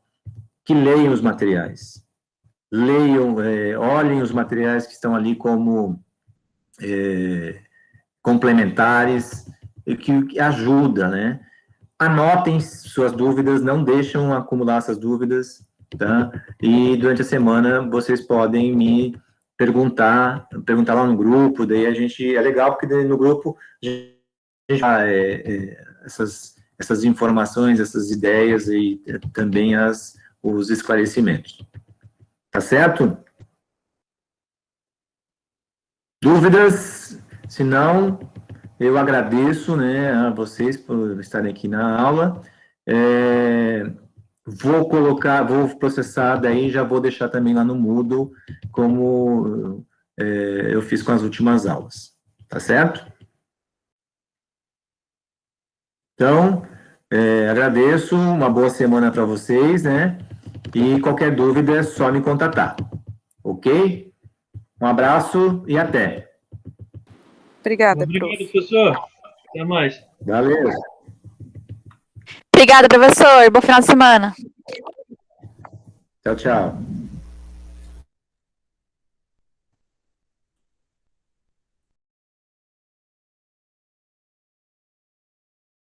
que leiam os materiais. Leiam, olhem os materiais que estão ali como complementares, e que ajuda, né? Anotem suas dúvidas, não deixem acumular essas dúvidas, tá? E durante a semana vocês podem me perguntar lá no grupo, daí é legal porque no grupo a gente essas informações, essas ideias e também os esclarecimentos. Tá certo? Dúvidas? Se não, eu agradeço, né, a vocês por estarem aqui na aula. Vou processar, daí já vou deixar também lá no Moodle, como eu fiz com as últimas aulas. Tá certo? Então, agradeço, uma boa semana para vocês, né? E qualquer dúvida é só me contatar. Ok? Um abraço e até. Obrigada, Obrigado, prof. professor. Até mais. Valeu. Obrigada, professor. Bom final de semana. Tchau, tchau.